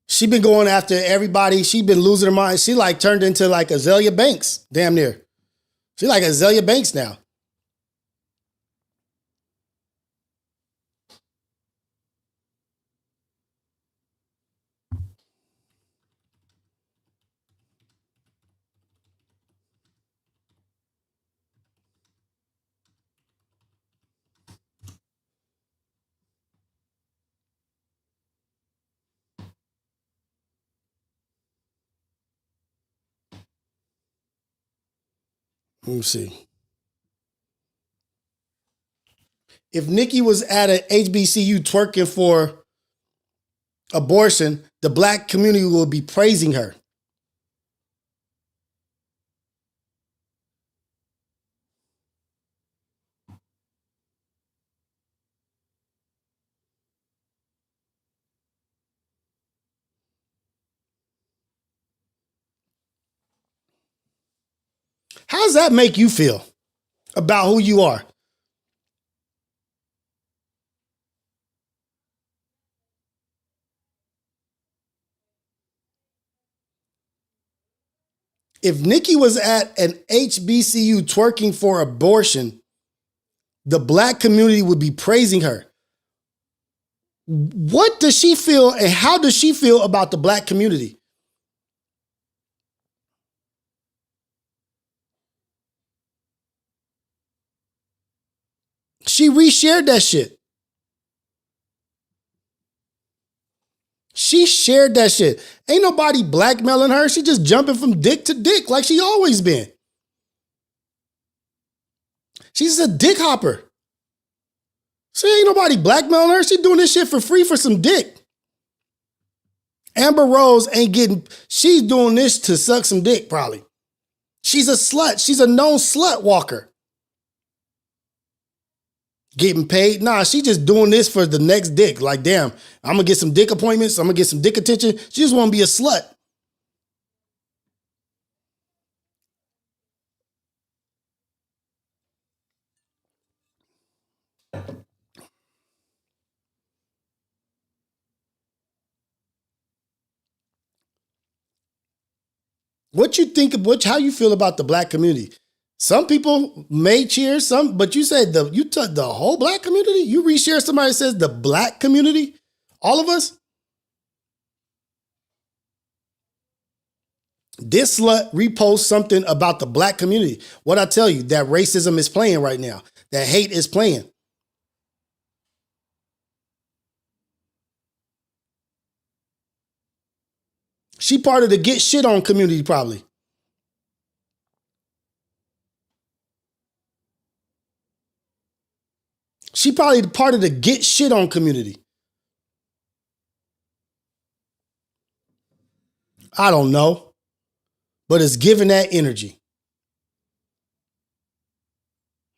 She been going after everybody. She been losing her mind. She like turned into like Azalea Banks, damn near. She like Azalea Banks now. Let me see. If Nicki was at an HBCU twerking for abortion, the black community will be praising her. How does that make you feel about who you are? If Nicki was at an HBCU twerking for abortion, the black community would be praising her. What does she feel and how does she feel about the black community? She reshared that shit. She shared that shit. Ain't nobody blackmailing her. She just jumping from dick to dick like she always been. She's a dick hopper. See, ain't nobody blackmailing her. She doing this shit for free for some dick. Amber Rose ain't getting, she's doing this to suck some dick probably. She's a slut. She's a known slut walker. Getting paid? Nah, she just doing this for the next dick. Like, damn, I'm going to get some dick appointments. I'm going to get some dick attention. She just want to be a slut. What you think of how you feel about the black community? Some people may cheer some, but you said you took the whole black community? You reshare somebody that says the black community? All of us? This slut reposts something about the black community. What I tell you, that racism is playing right now. That hate is playing. She part of the get shit on community probably. She probably part of the get shit on community. I don't know, but it's giving that energy.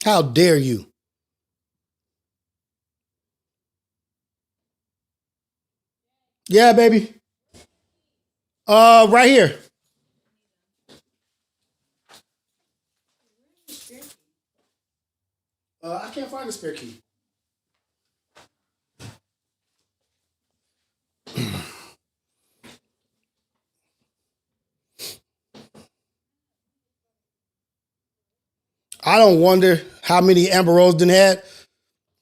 How dare you? Yeah, baby. Right here. I can't find the spare key. I don't wonder how many Amber Rose done had.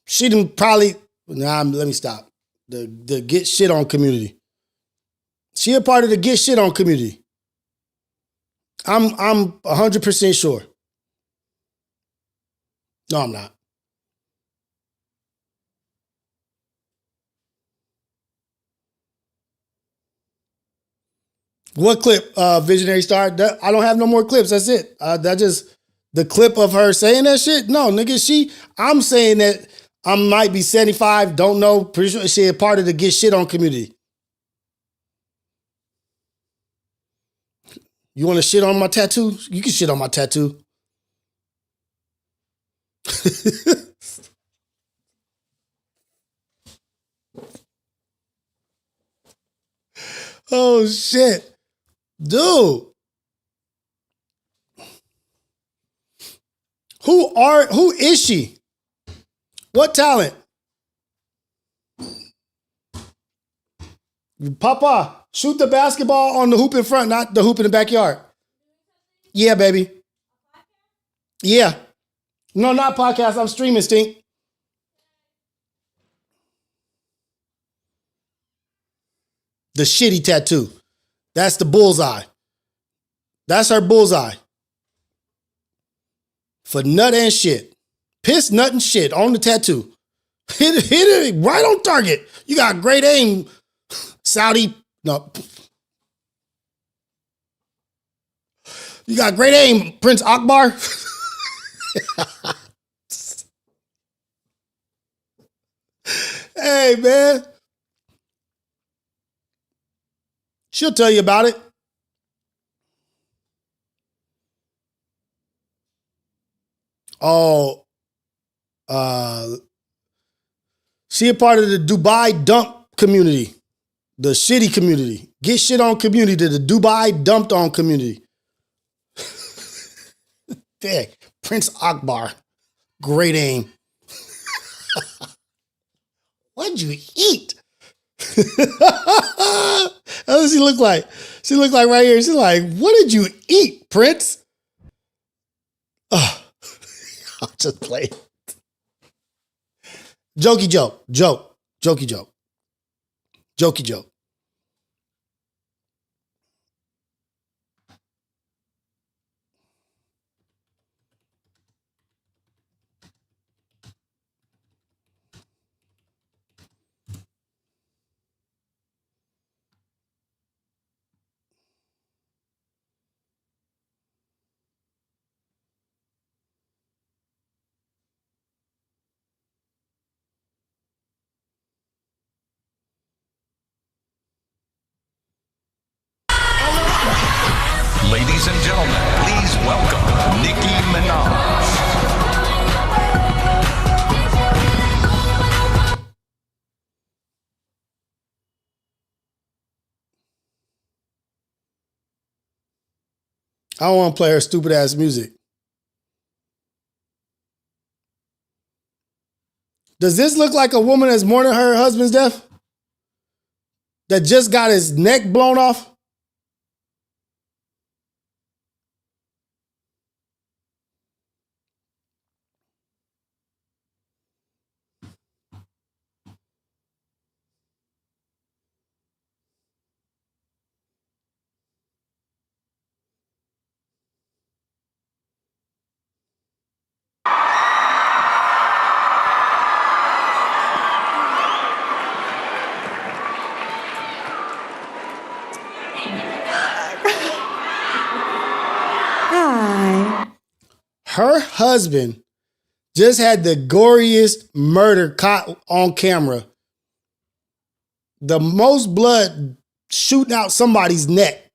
She done probably, let me stop. The get shit on community. She a part of the get shit on community. I'm 100% sure. No, I'm not. What clip, Visionary Star? I don't have no more clips. That's it. That just the clip of her saying that shit. No, nigga, I'm saying that I might be 75. Don't know. Pretty sure she a part of the get shit on community. You want to shit on my tattoo? You can shit on my tattoo. Oh shit. Dude. Who is she? What talent? Papa, shoot the basketball on the hoop in front, not the hoop in the backyard. Yeah, baby. Yeah. No, not podcast. I'm streaming, Stink. The shitty tattoo. That's the bullseye. That's her bullseye. For nut and shit. Piss, nut, and shit on the tattoo. Hit it right on target. You got great aim, Saudi. No. You got great aim, Prince Akbar. Hey, man. She'll tell you about it. Oh, she a part of the Dubai dump community, the shitty community. Get shit on community, the Dubai dumped on community. Dang, Prince Akbar, great aim. What'd you eat? How does she look like? She look like right here. She's like, what did you eat, Prince? Oh, I'll just play. Jokey joke. Jokey joke. Jokey joke. Ladies and gentlemen, please welcome Nicki Minaj. I don't want to play her stupid ass music. Does this look like a woman that's mourning her husband's death? That just got his neck blown off? Hi. Her husband just had the goriest murder caught on camera. The most blood shooting out somebody's neck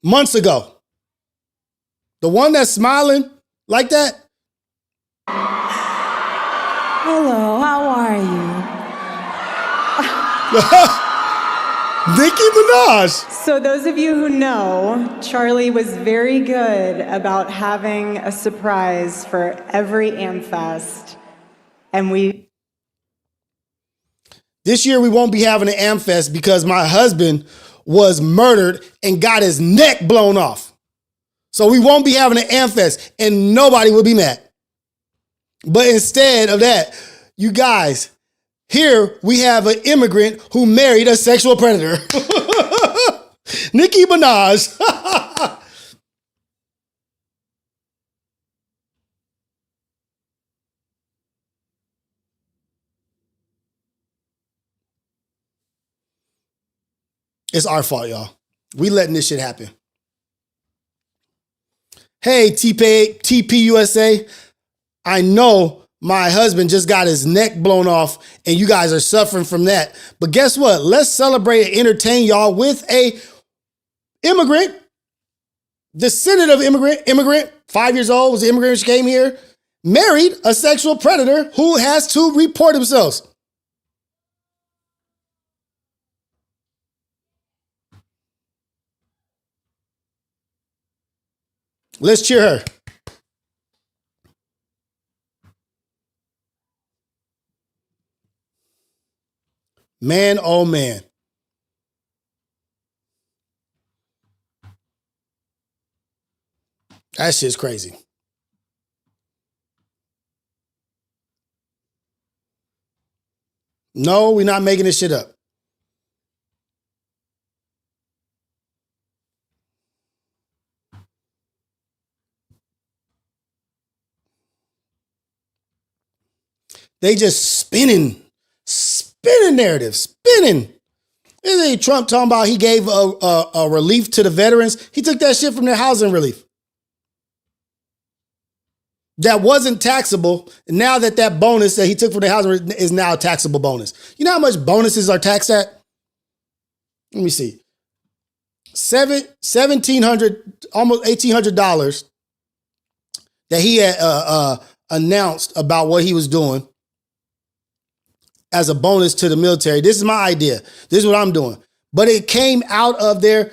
months ago. The one that's smiling like that. Hello, how are you? Nicki Minaj. So those of you who know, Charlie was very good about having a surprise for every AmFest. And This year we won't be having an AmFest because my husband was murdered and got his neck blown off. So we won't be having an AmFest and nobody will be mad. But instead of that, you guys, here we have an immigrant who married a sexual predator. Nicki Minaj. It's our fault, y'all. We letting this shit happen. Hey, TP USA. I know my husband just got his neck blown off and you guys are suffering from that. But guess what? Let's celebrate and entertain y'all with a immigrant, descendant of immigrant, 5 years old, was an immigrant, she came here, married a sexual predator who has to report themselves. Let's cheer her. Man, oh man. That shit's crazy. No, we're not making this shit up. They just spinning narrative, spinning. This ain't Trump talking about he gave a relief to the veterans. He took that shit from their housing relief. that wasn't taxable. Now that bonus that he took from the house is now a taxable bonus. You know how much bonuses are taxed at? Let me see. $1,700, almost $1,800 that he had announced about what he was doing as a bonus to the military. This is my idea. This is what I'm doing. But it came out of their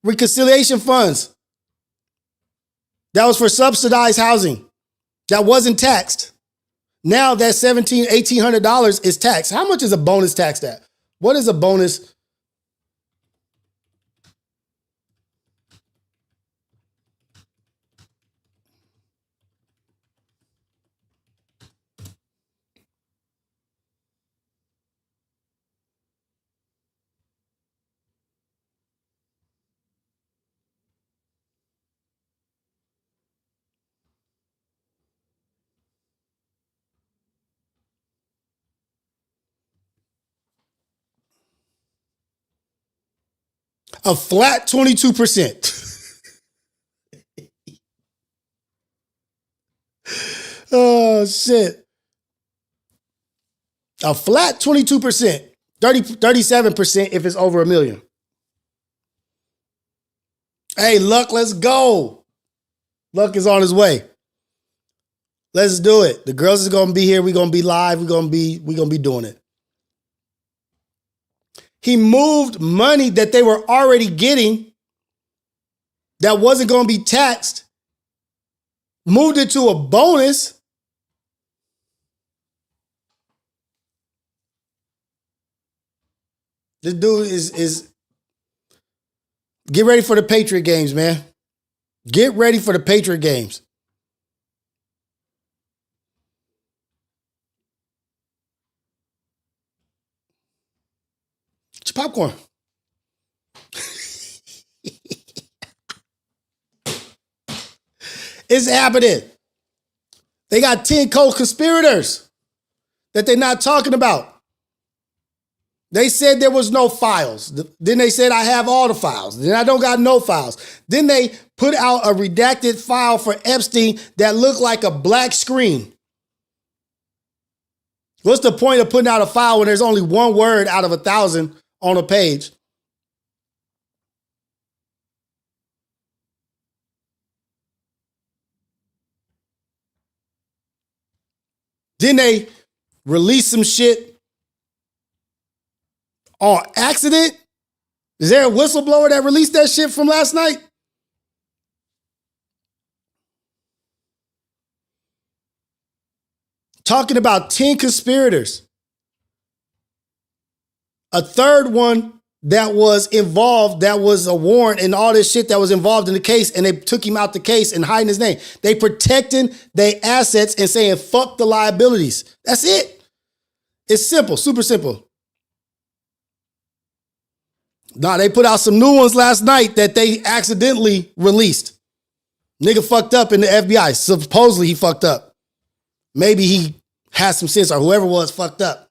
reconciliation funds. That was for subsidized housing. That wasn't taxed. Now that $1,800 is taxed. How much is a bonus taxed at? What is a bonus? A flat 22%. Oh, shit. A flat 22%. 37% if it's over $1 million. Hey, Luck, let's go. Luck is on his way. Let's do it. The girls is gonna be here. We're gonna be live. We're gonna be doing it. He moved money that they were already getting that wasn't gonna be taxed, moved it to a bonus. This dude is get ready for the Patriot games, man. Get ready for the Patriot games. It's popcorn. It's happening. They got 10 co-conspirators that they're not talking about. They said there was no files. Then they said I have all the files. Then I don't got no files. Then they put out a redacted file for Epstein that looked like a black screen. What's the point of putting out a file when there's only one word out of 1,000 on a page? Then they release some shit on accident. Is there a whistleblower that released that shit from last night? Talking about 10 conspirators. A third one that was involved, that was a warrant and all this shit that was involved in the case, and they took him out the case and hiding his name. They protecting their assets and saying, fuck the liabilities. That's it. It's simple, super simple. Nah, they put out some new ones last night that they accidentally released. Nigga fucked up in the FBI. Supposedly he fucked up. Maybe he has some sense, or whoever was fucked up.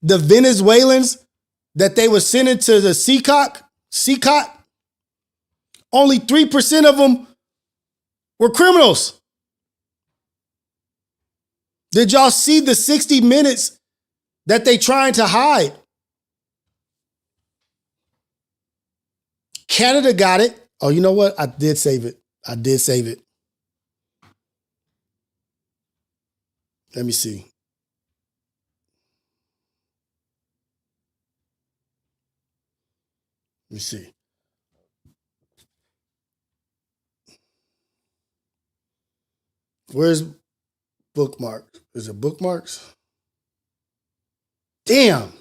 The Venezuelans that they were sending to the CCOT, only 3% of them were criminals. Did y'all see the 60 minutes that they trying to hide? Canada got it. Oh, you know what? I did save it. Let me see. Where's bookmarks? Is it bookmarks? Damn.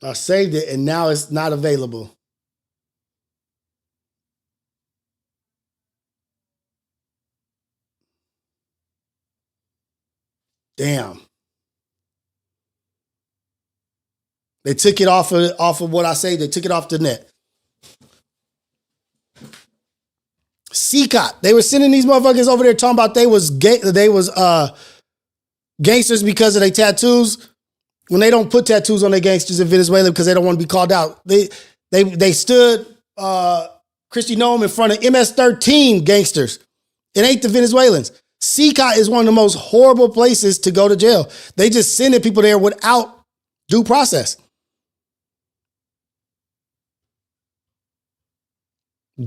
I saved it and now it's not available. Damn. They took it off of what I saved. They took it off the net. CCOT. They were sending these motherfuckers over there talking about they was gangsters because of their tattoos. When they don't put tattoos on their gangsters in Venezuela because they don't want to be called out. They stood Christy Nome in front of MS-13 gangsters. It ain't the Venezuelans. CCOT is one of the most horrible places to go to jail. They just sending people there without due process.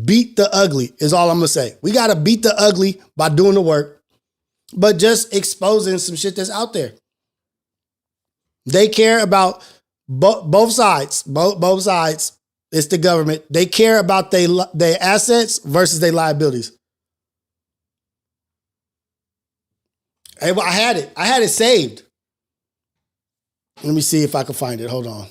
Beat the ugly is all I'm going to say. We got to beat the ugly by doing the work, but just exposing some shit that's out there. They care about both sides. Both sides. It's the government. They care about their assets versus their liabilities. Hey, I had it. I had it saved. Let me see if I can find it. Hold on.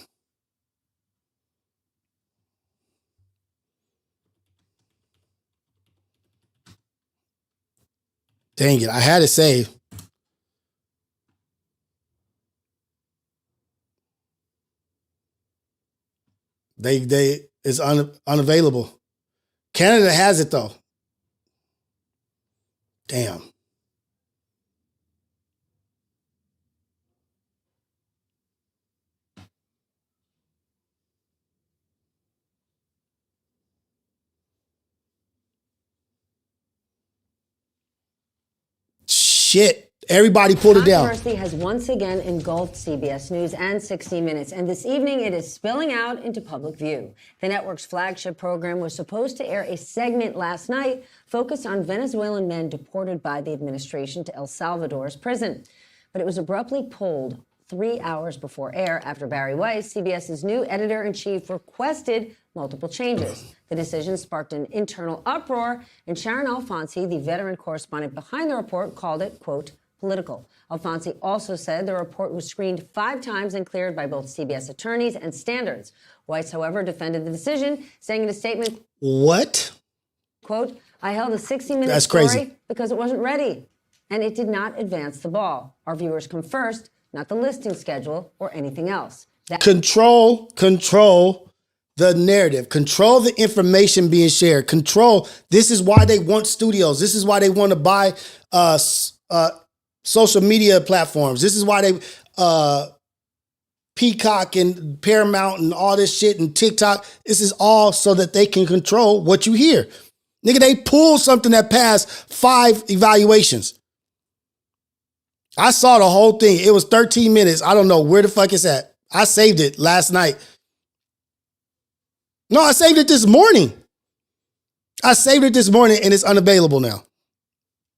Dang it. I had it saved. It's unavailable. Canada has it though. Damn. Shit. Everybody pulled it down. Controversy has once again engulfed CBS News and 60 Minutes, and this evening it is spilling out into public view. The network's flagship program was supposed to air a segment last night focused on Venezuelan men deported by the administration to El Salvador's prison. But it was abruptly pulled 3 hours before air after Barry Weiss, CBS's new editor-in-chief, requested multiple changes. The decision sparked an internal uproar, and Sharon Alfonsi, the veteran correspondent behind the report, called it, quote, political. Alfonsi also said the report was screened 5 times and cleared by both CBS attorneys and standards. Weiss, however, defended the decision, saying in a statement, what? Quote, I held a 60-minute story crazy. Because it wasn't ready, and it did not advance the ball. Our viewers come first, not the listing schedule or anything else. Control the narrative. Control the information being shared. Control. This is why they want studios. This is why they want to buy social media platforms. This is why they Peacock and Paramount and all this shit and TikTok. This is all so that they can control what you hear. Nigga, they pulled something that passed 5 evaluations. I saw the whole thing. It was 13 minutes. I don't know where the fuck it's at. I saved it last night. No, I saved it this morning. I saved it this morning and it's unavailable now.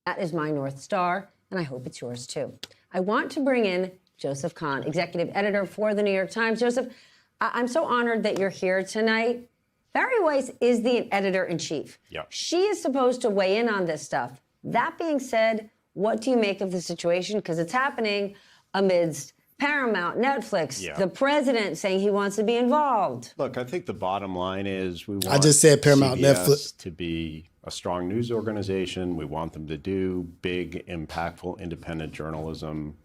That is my North Star, and I hope it's yours too. I want to bring in Joseph Kahn, executive editor for the New York Times. Joseph, I'm so honored that you're here tonight. Barry Weiss is the editor-in-chief. Yeah. She is supposed to weigh in on this stuff. That being said, what do you make of the situation? Because it's happening amidst Paramount, Netflix, the president saying he wants to be involved. Look, I think the bottom line is we want I just said Paramount, CBS Netflix to be a strong news organization. We want them to do big, impactful, independent journalism.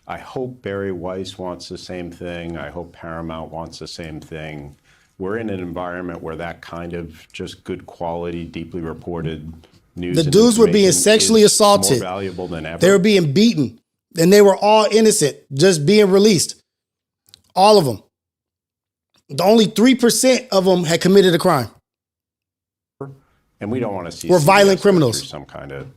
I hope Barry Weiss wants the same thing. I hope Paramount wants the same thing. We're in an environment where that kind of just good quality, deeply reported news. The dudes were being sexually assaulted. More valuable than ever. They were being beaten. And they were all innocent, just being released. All of them. The only 3% of them had committed a crime. And we don't want to see were violent criminals. Through some kind of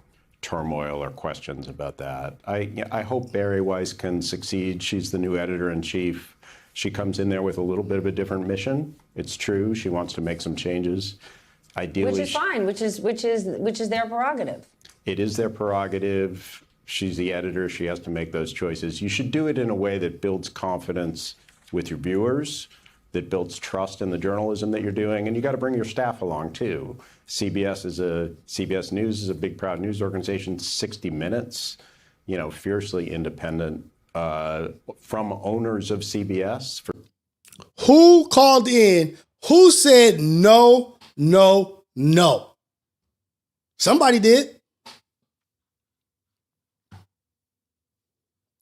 turmoil or questions about that. I hope Barry Weiss can succeed. She's the new editor-in-chief. She comes in there with a little bit of a different mission. It's true. She wants to make some changes. Ideally, which is fine, which is their prerogative. It is their prerogative. She's the editor. She has to make those choices. You should do it in a way that builds confidence with your viewers, that builds trust in the journalism that you're doing, and you got to bring your staff along too. CBS News is a big, proud news organization. 60 Minutes, fiercely independent from owners of CBS. Who called in? Who said no, no, no? Somebody did.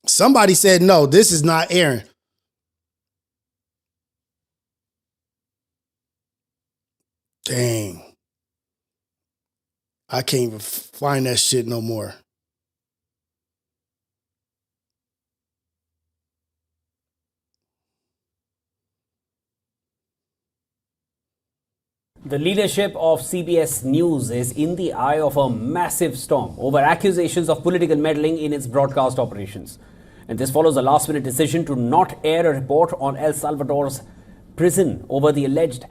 Somebody said, no, this is not airing. Dang. I can't even find that shit no more. The leadership of CBS News is in the eye of a massive storm over accusations of political meddling in its broadcast operations. And this follows a last-minute decision to not air a report on El Salvador's prison over the alleged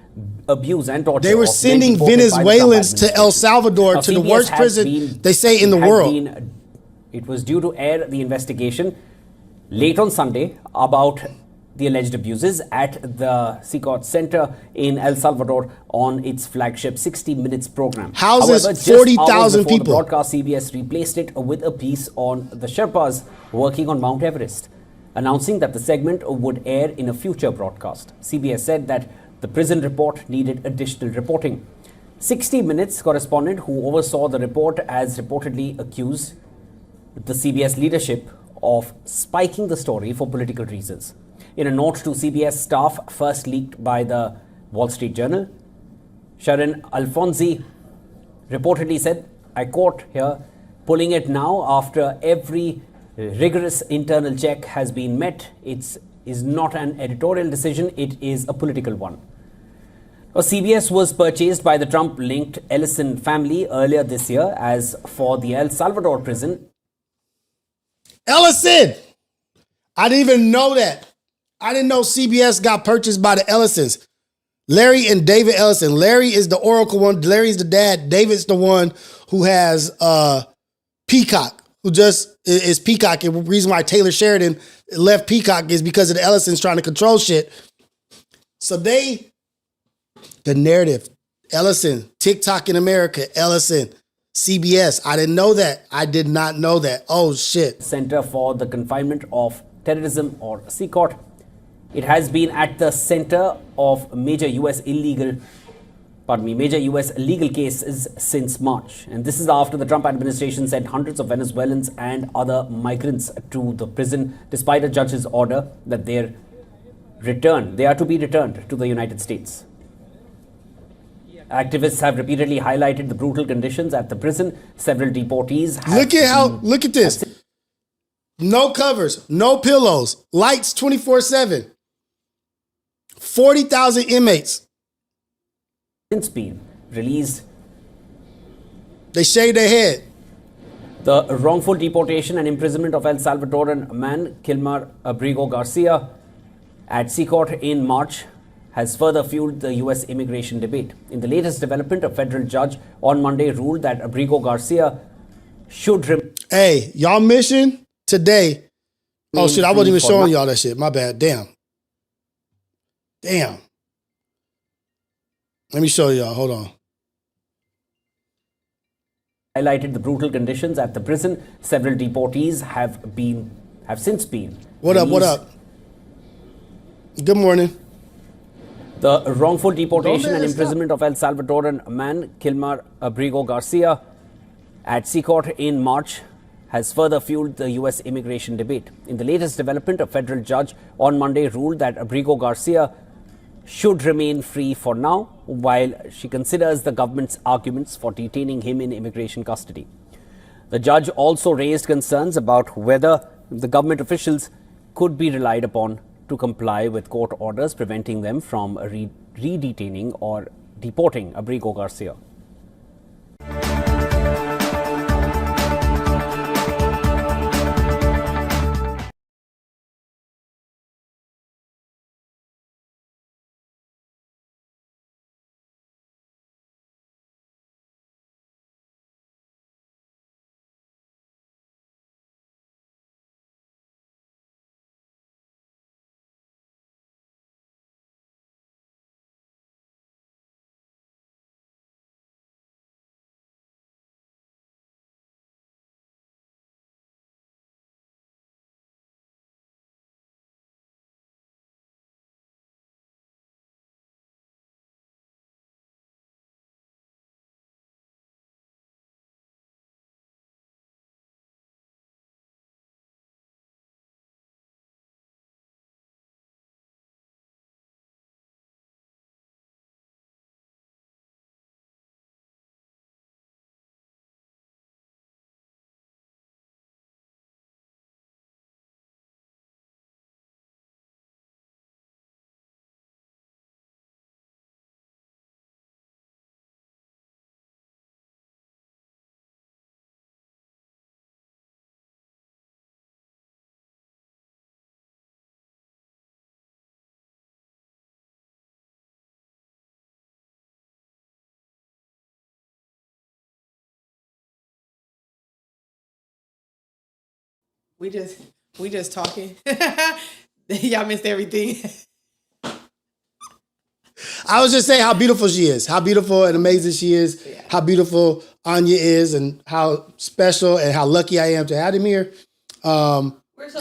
abuse and torture. They were sending Venezuelans to El Salvador, to the worst prison, they say, in the world. It was due to air the investigation late on Sunday about the alleged abuses at the Secot Center in El Salvador on its flagship 60 Minutes program. Houses However, 40,000 people. The broadcast CBS replaced it with a piece on the Sherpas working on Mount Everest, announcing that the segment would air in a future broadcast. CBS said that the prison report needed additional reporting. 60 Minutes correspondent who oversaw the report as reportedly accused the CBS leadership of spiking the story for political reasons. In a note to CBS staff first leaked by the Wall Street Journal, Sharon Alfonsi reportedly said, I quote here, pulling it now after every rigorous internal check has been met. It is not an editorial decision, it is a political one. CBS was purchased by the Trump-linked Ellison family earlier this year. As for the El Salvador prison, Ellison! I didn't even know that. I didn't know CBS got purchased by the Ellisons. Larry and David Ellison. Larry is the Oracle one. Larry's the dad. David's the one who has Peacock, who just is Peacock. And the reason why Taylor Sheridan left Peacock is because of the Ellisons trying to control shit. So the narrative, Ellison, TikTok in America, Ellison, CBS. I didn't know that. I did not know that. Oh, shit. Center for the Confinement of Terrorism, or CCOT. It has been at the center of major US legal cases since March. And this is after the Trump administration sent hundreds of Venezuelans and other migrants to the prison, despite a judge's order that they are to be returned to the United States. Activists have repeatedly highlighted the brutal conditions at the prison. Several deportees Look at this. No covers, no pillows, lights 24/7. 40,000 inmates. Since been released. They shaved their head. The wrongful deportation and imprisonment of El Salvadoran man Kilmar Abrigo Garcia at Secot in March has further fueled the US immigration debate. In the latest development, a federal judge on Monday ruled that Abrigo Garcia should Hey, y'all mission today. Oh shit, I wasn't even showing y'all that shit. My bad. Damn. Let me show y'all. Hold on. Highlighted the brutal conditions at the prison. Several deportees have since been. What up? Good morning. The wrongful deportation and imprisonment of El Salvadoran man Kilmar Abrigo Garcia at Secot in March has further fueled the US immigration debate. In the latest development, a federal judge on Monday ruled that Abrigo Garcia should remain free for now, while she considers the government's arguments for detaining him in immigration custody. The judge also raised concerns about whether the government officials could be relied upon to comply with court orders preventing them from re-detaining or deporting Abrigo Garcia. We just talking. Y'all missed everything. I was just saying how beautiful she is, how beautiful and amazing she is, how beautiful Anya is, and how special and how lucky I am to have him here. And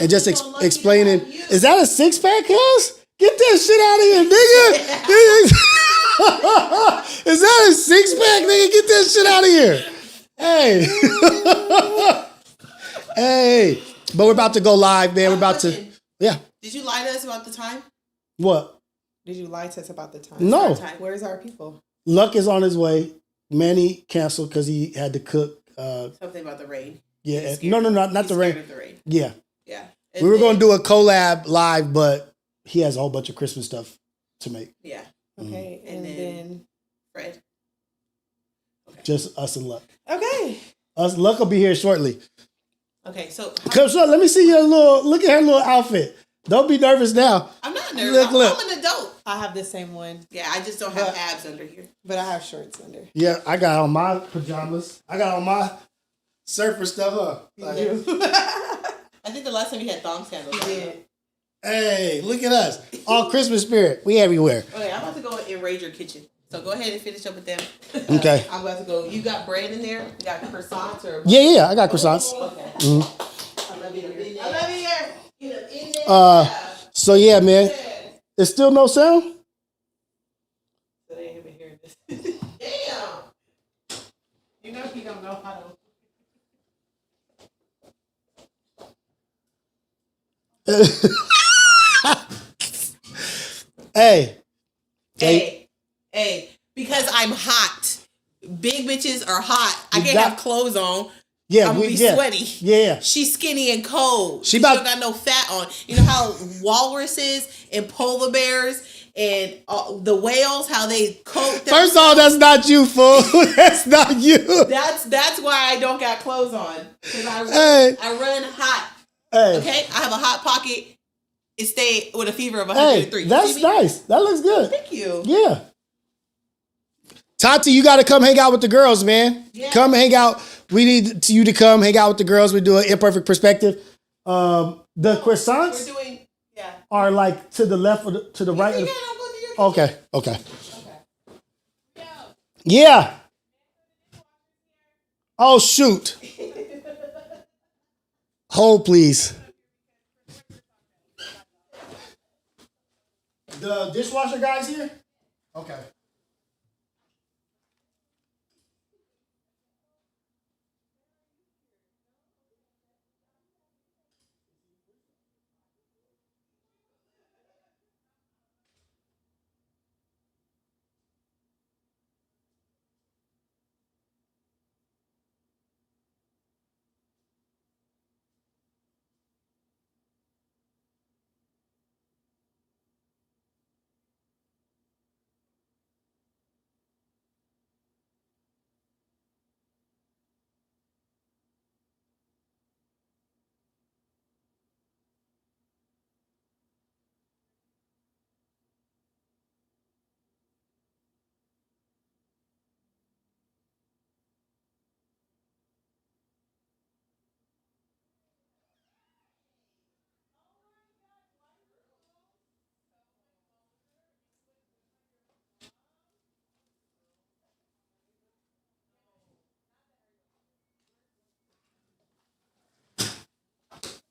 just explaining, is that a six pack, cuz? Get that shit out of here, nigga. Is that a six pack, nigga? Get that shit out of here. Hey. Hey. But we're about to go live, man. We're about to, yeah. Did you lie to us about the time? What? Did you lie to us about the time? No. Where's our people? Luck is on his way. Manny canceled because he had to cook. Something about the rain. Yeah. No, not the rain. Yeah. Yeah. We were going to do a collab live, but he has a whole bunch of Christmas stuff to make. Yeah. Okay. And then Fred. Okay. Just us and Luck. Okay. Luck will be here shortly. Okay. So let me see look at her little outfit. Don't be nervous now. I'm not nervous. Look. I'm an adult. I have the same one. Yeah, I just don't have abs under here. But I have shorts under. Yeah, I got on my pajamas. I got on my surfer stuff, huh? I think the last time we had thong sandals. Yeah. Hey, look at us. All Christmas spirit. We everywhere. Okay, I'm about to go and raid your kitchen. So go ahead and finish up with them. Okay. I'm about to go. You got bread in there? You got croissants or? Yeah, I got croissants. Okay. Mm-hmm. I love you. I love you. So yeah, man. There's still no sound? So they ain't even hearing this. Damn. You know he don't know how to. Hey. Because I'm hot. Big bitches are hot. I can't have clothes on. Yeah, I'm gonna be sweaty. Yeah. She's skinny and cold. She don't got no fat on. You know how walruses and polar bears and the whales, how they coat them. First of all, that's not you, fool. That's not you. That's why I don't got clothes on. Because I run hot. Hey. Okay? I have a hot pocket. It stayed with a fever of 103. Hey, that's nice. That looks good. Thank you. Yeah. Tati, you got to come hang out with the girls, man. Yeah. Come hang out. We need you to come hang out with the girls. We do an imperfect perspective. The croissants are like to the left or to the right. Okay. Yeah. Oh, shoot. Hold, please. The dishwasher guy's here? Okay.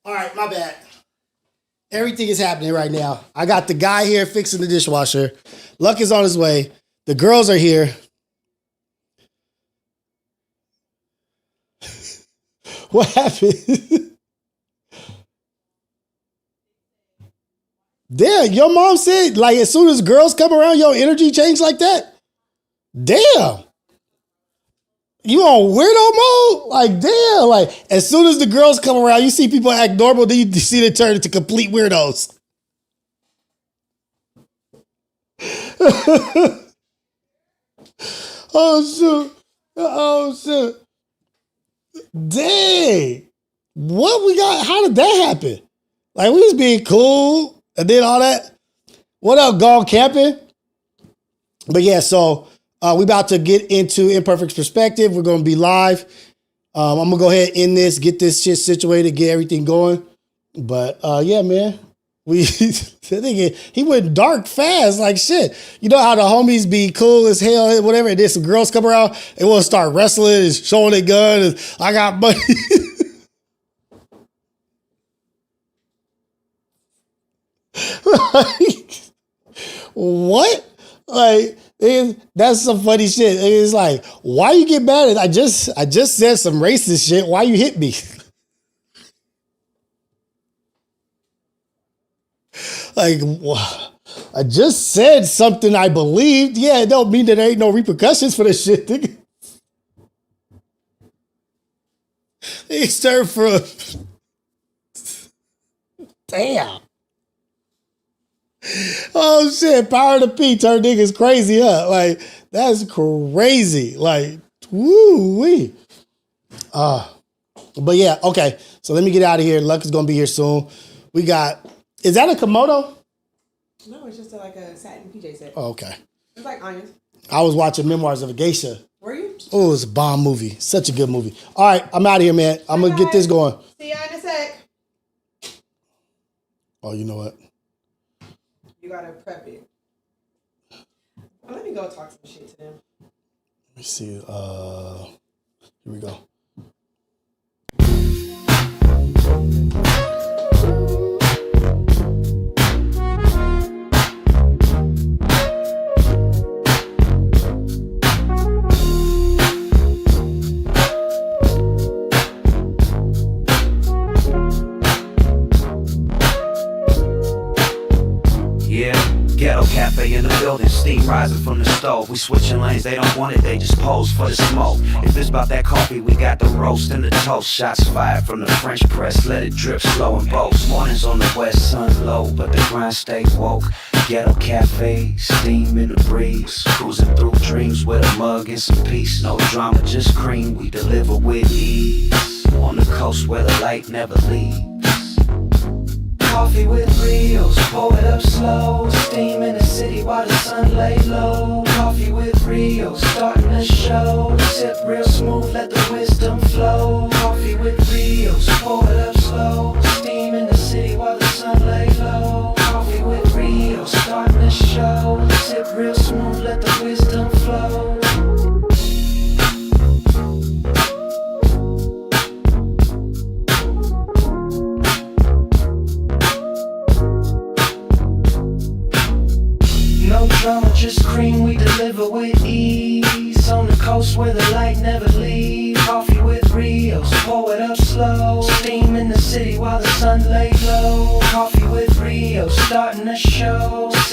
All right, my bad. Everything is happening right now. I got the guy here fixing the dishwasher. Luck is on his way. The girls are here. What happened? Damn, your mom said, like, as soon as girls come around, your energy changed like that? Damn. You on weirdo mode? Like, damn. Like, as soon as the girls come around, you see people act normal, then you see them turn into complete weirdos. Oh, shit. Dang. What we got? How did that happen? Like, we was being cool and then all that. What up, gone camping? But yeah, so we about to get into Imperfect Perspective. We're going to be live. I'm gonna go ahead and end this, get this shit situated, get everything going. But yeah, man, he went dark fast, like shit. You know how the homies be cool as hell, whatever. And then some girls come around, they want to start wrestling and showing their gun. And I got money. Like, what? Like, that's some funny shit. It's like, why you get mad at? I just said some racist shit. Why you hit me? Like, I just said something I believed. Yeah, it don't mean that there ain't no repercussions for this shit, nigga. He stirred from. Damn. Oh shit, power to P turned niggas crazy up. Like, that's crazy. Like, woo-wee. But yeah, okay. So let me get out of here. Luck is gonna be here soon. We got, is that a Komodo? No, it's just like a satin PJ set. Oh, okay. It's like Anya's. I was watching Memoirs of a Geisha. Were you? Oh, it's a bomb movie. Such a good movie. All right, I'm out of here, man. I'm gonna get this going. See ya in a sec. Oh, you know what? You gotta prep it. Well, let me go talk some shit to them. Let me see. Here we go. Ghetto cafe in the building, steam rising from the stove. We switching lanes, they don't want it, they just pose for the smoke. If it's about that coffee, we got the roast and the toast. Shots fired from the French press, let it drip slow and boast. Mornings on the west, sun low, but the grind stay woke. Ghetto cafe, steam in the breeze. Cruising through dreams with a mug and some peace. No drama, just cream, we deliver with ease. On the coast where the light never leaves. Coffee with Rios, pour it up slow. Steam in the city while the sun lay low. Coffee with Rios, starting the show. Sip real smooth, let the wisdom flow. Coffee with Rios, pour it up slow. Steam in the city while the sun lay low. Coffee with Rios, starting the show. Sip real smooth, let the wisdom flow. No drama, just cream, we deliver with ease. On the coast where the light never leaves. Coffee with Rios, pour it up slow. Steam in the city while the sun lay low. Coffee with Rios, starting the show.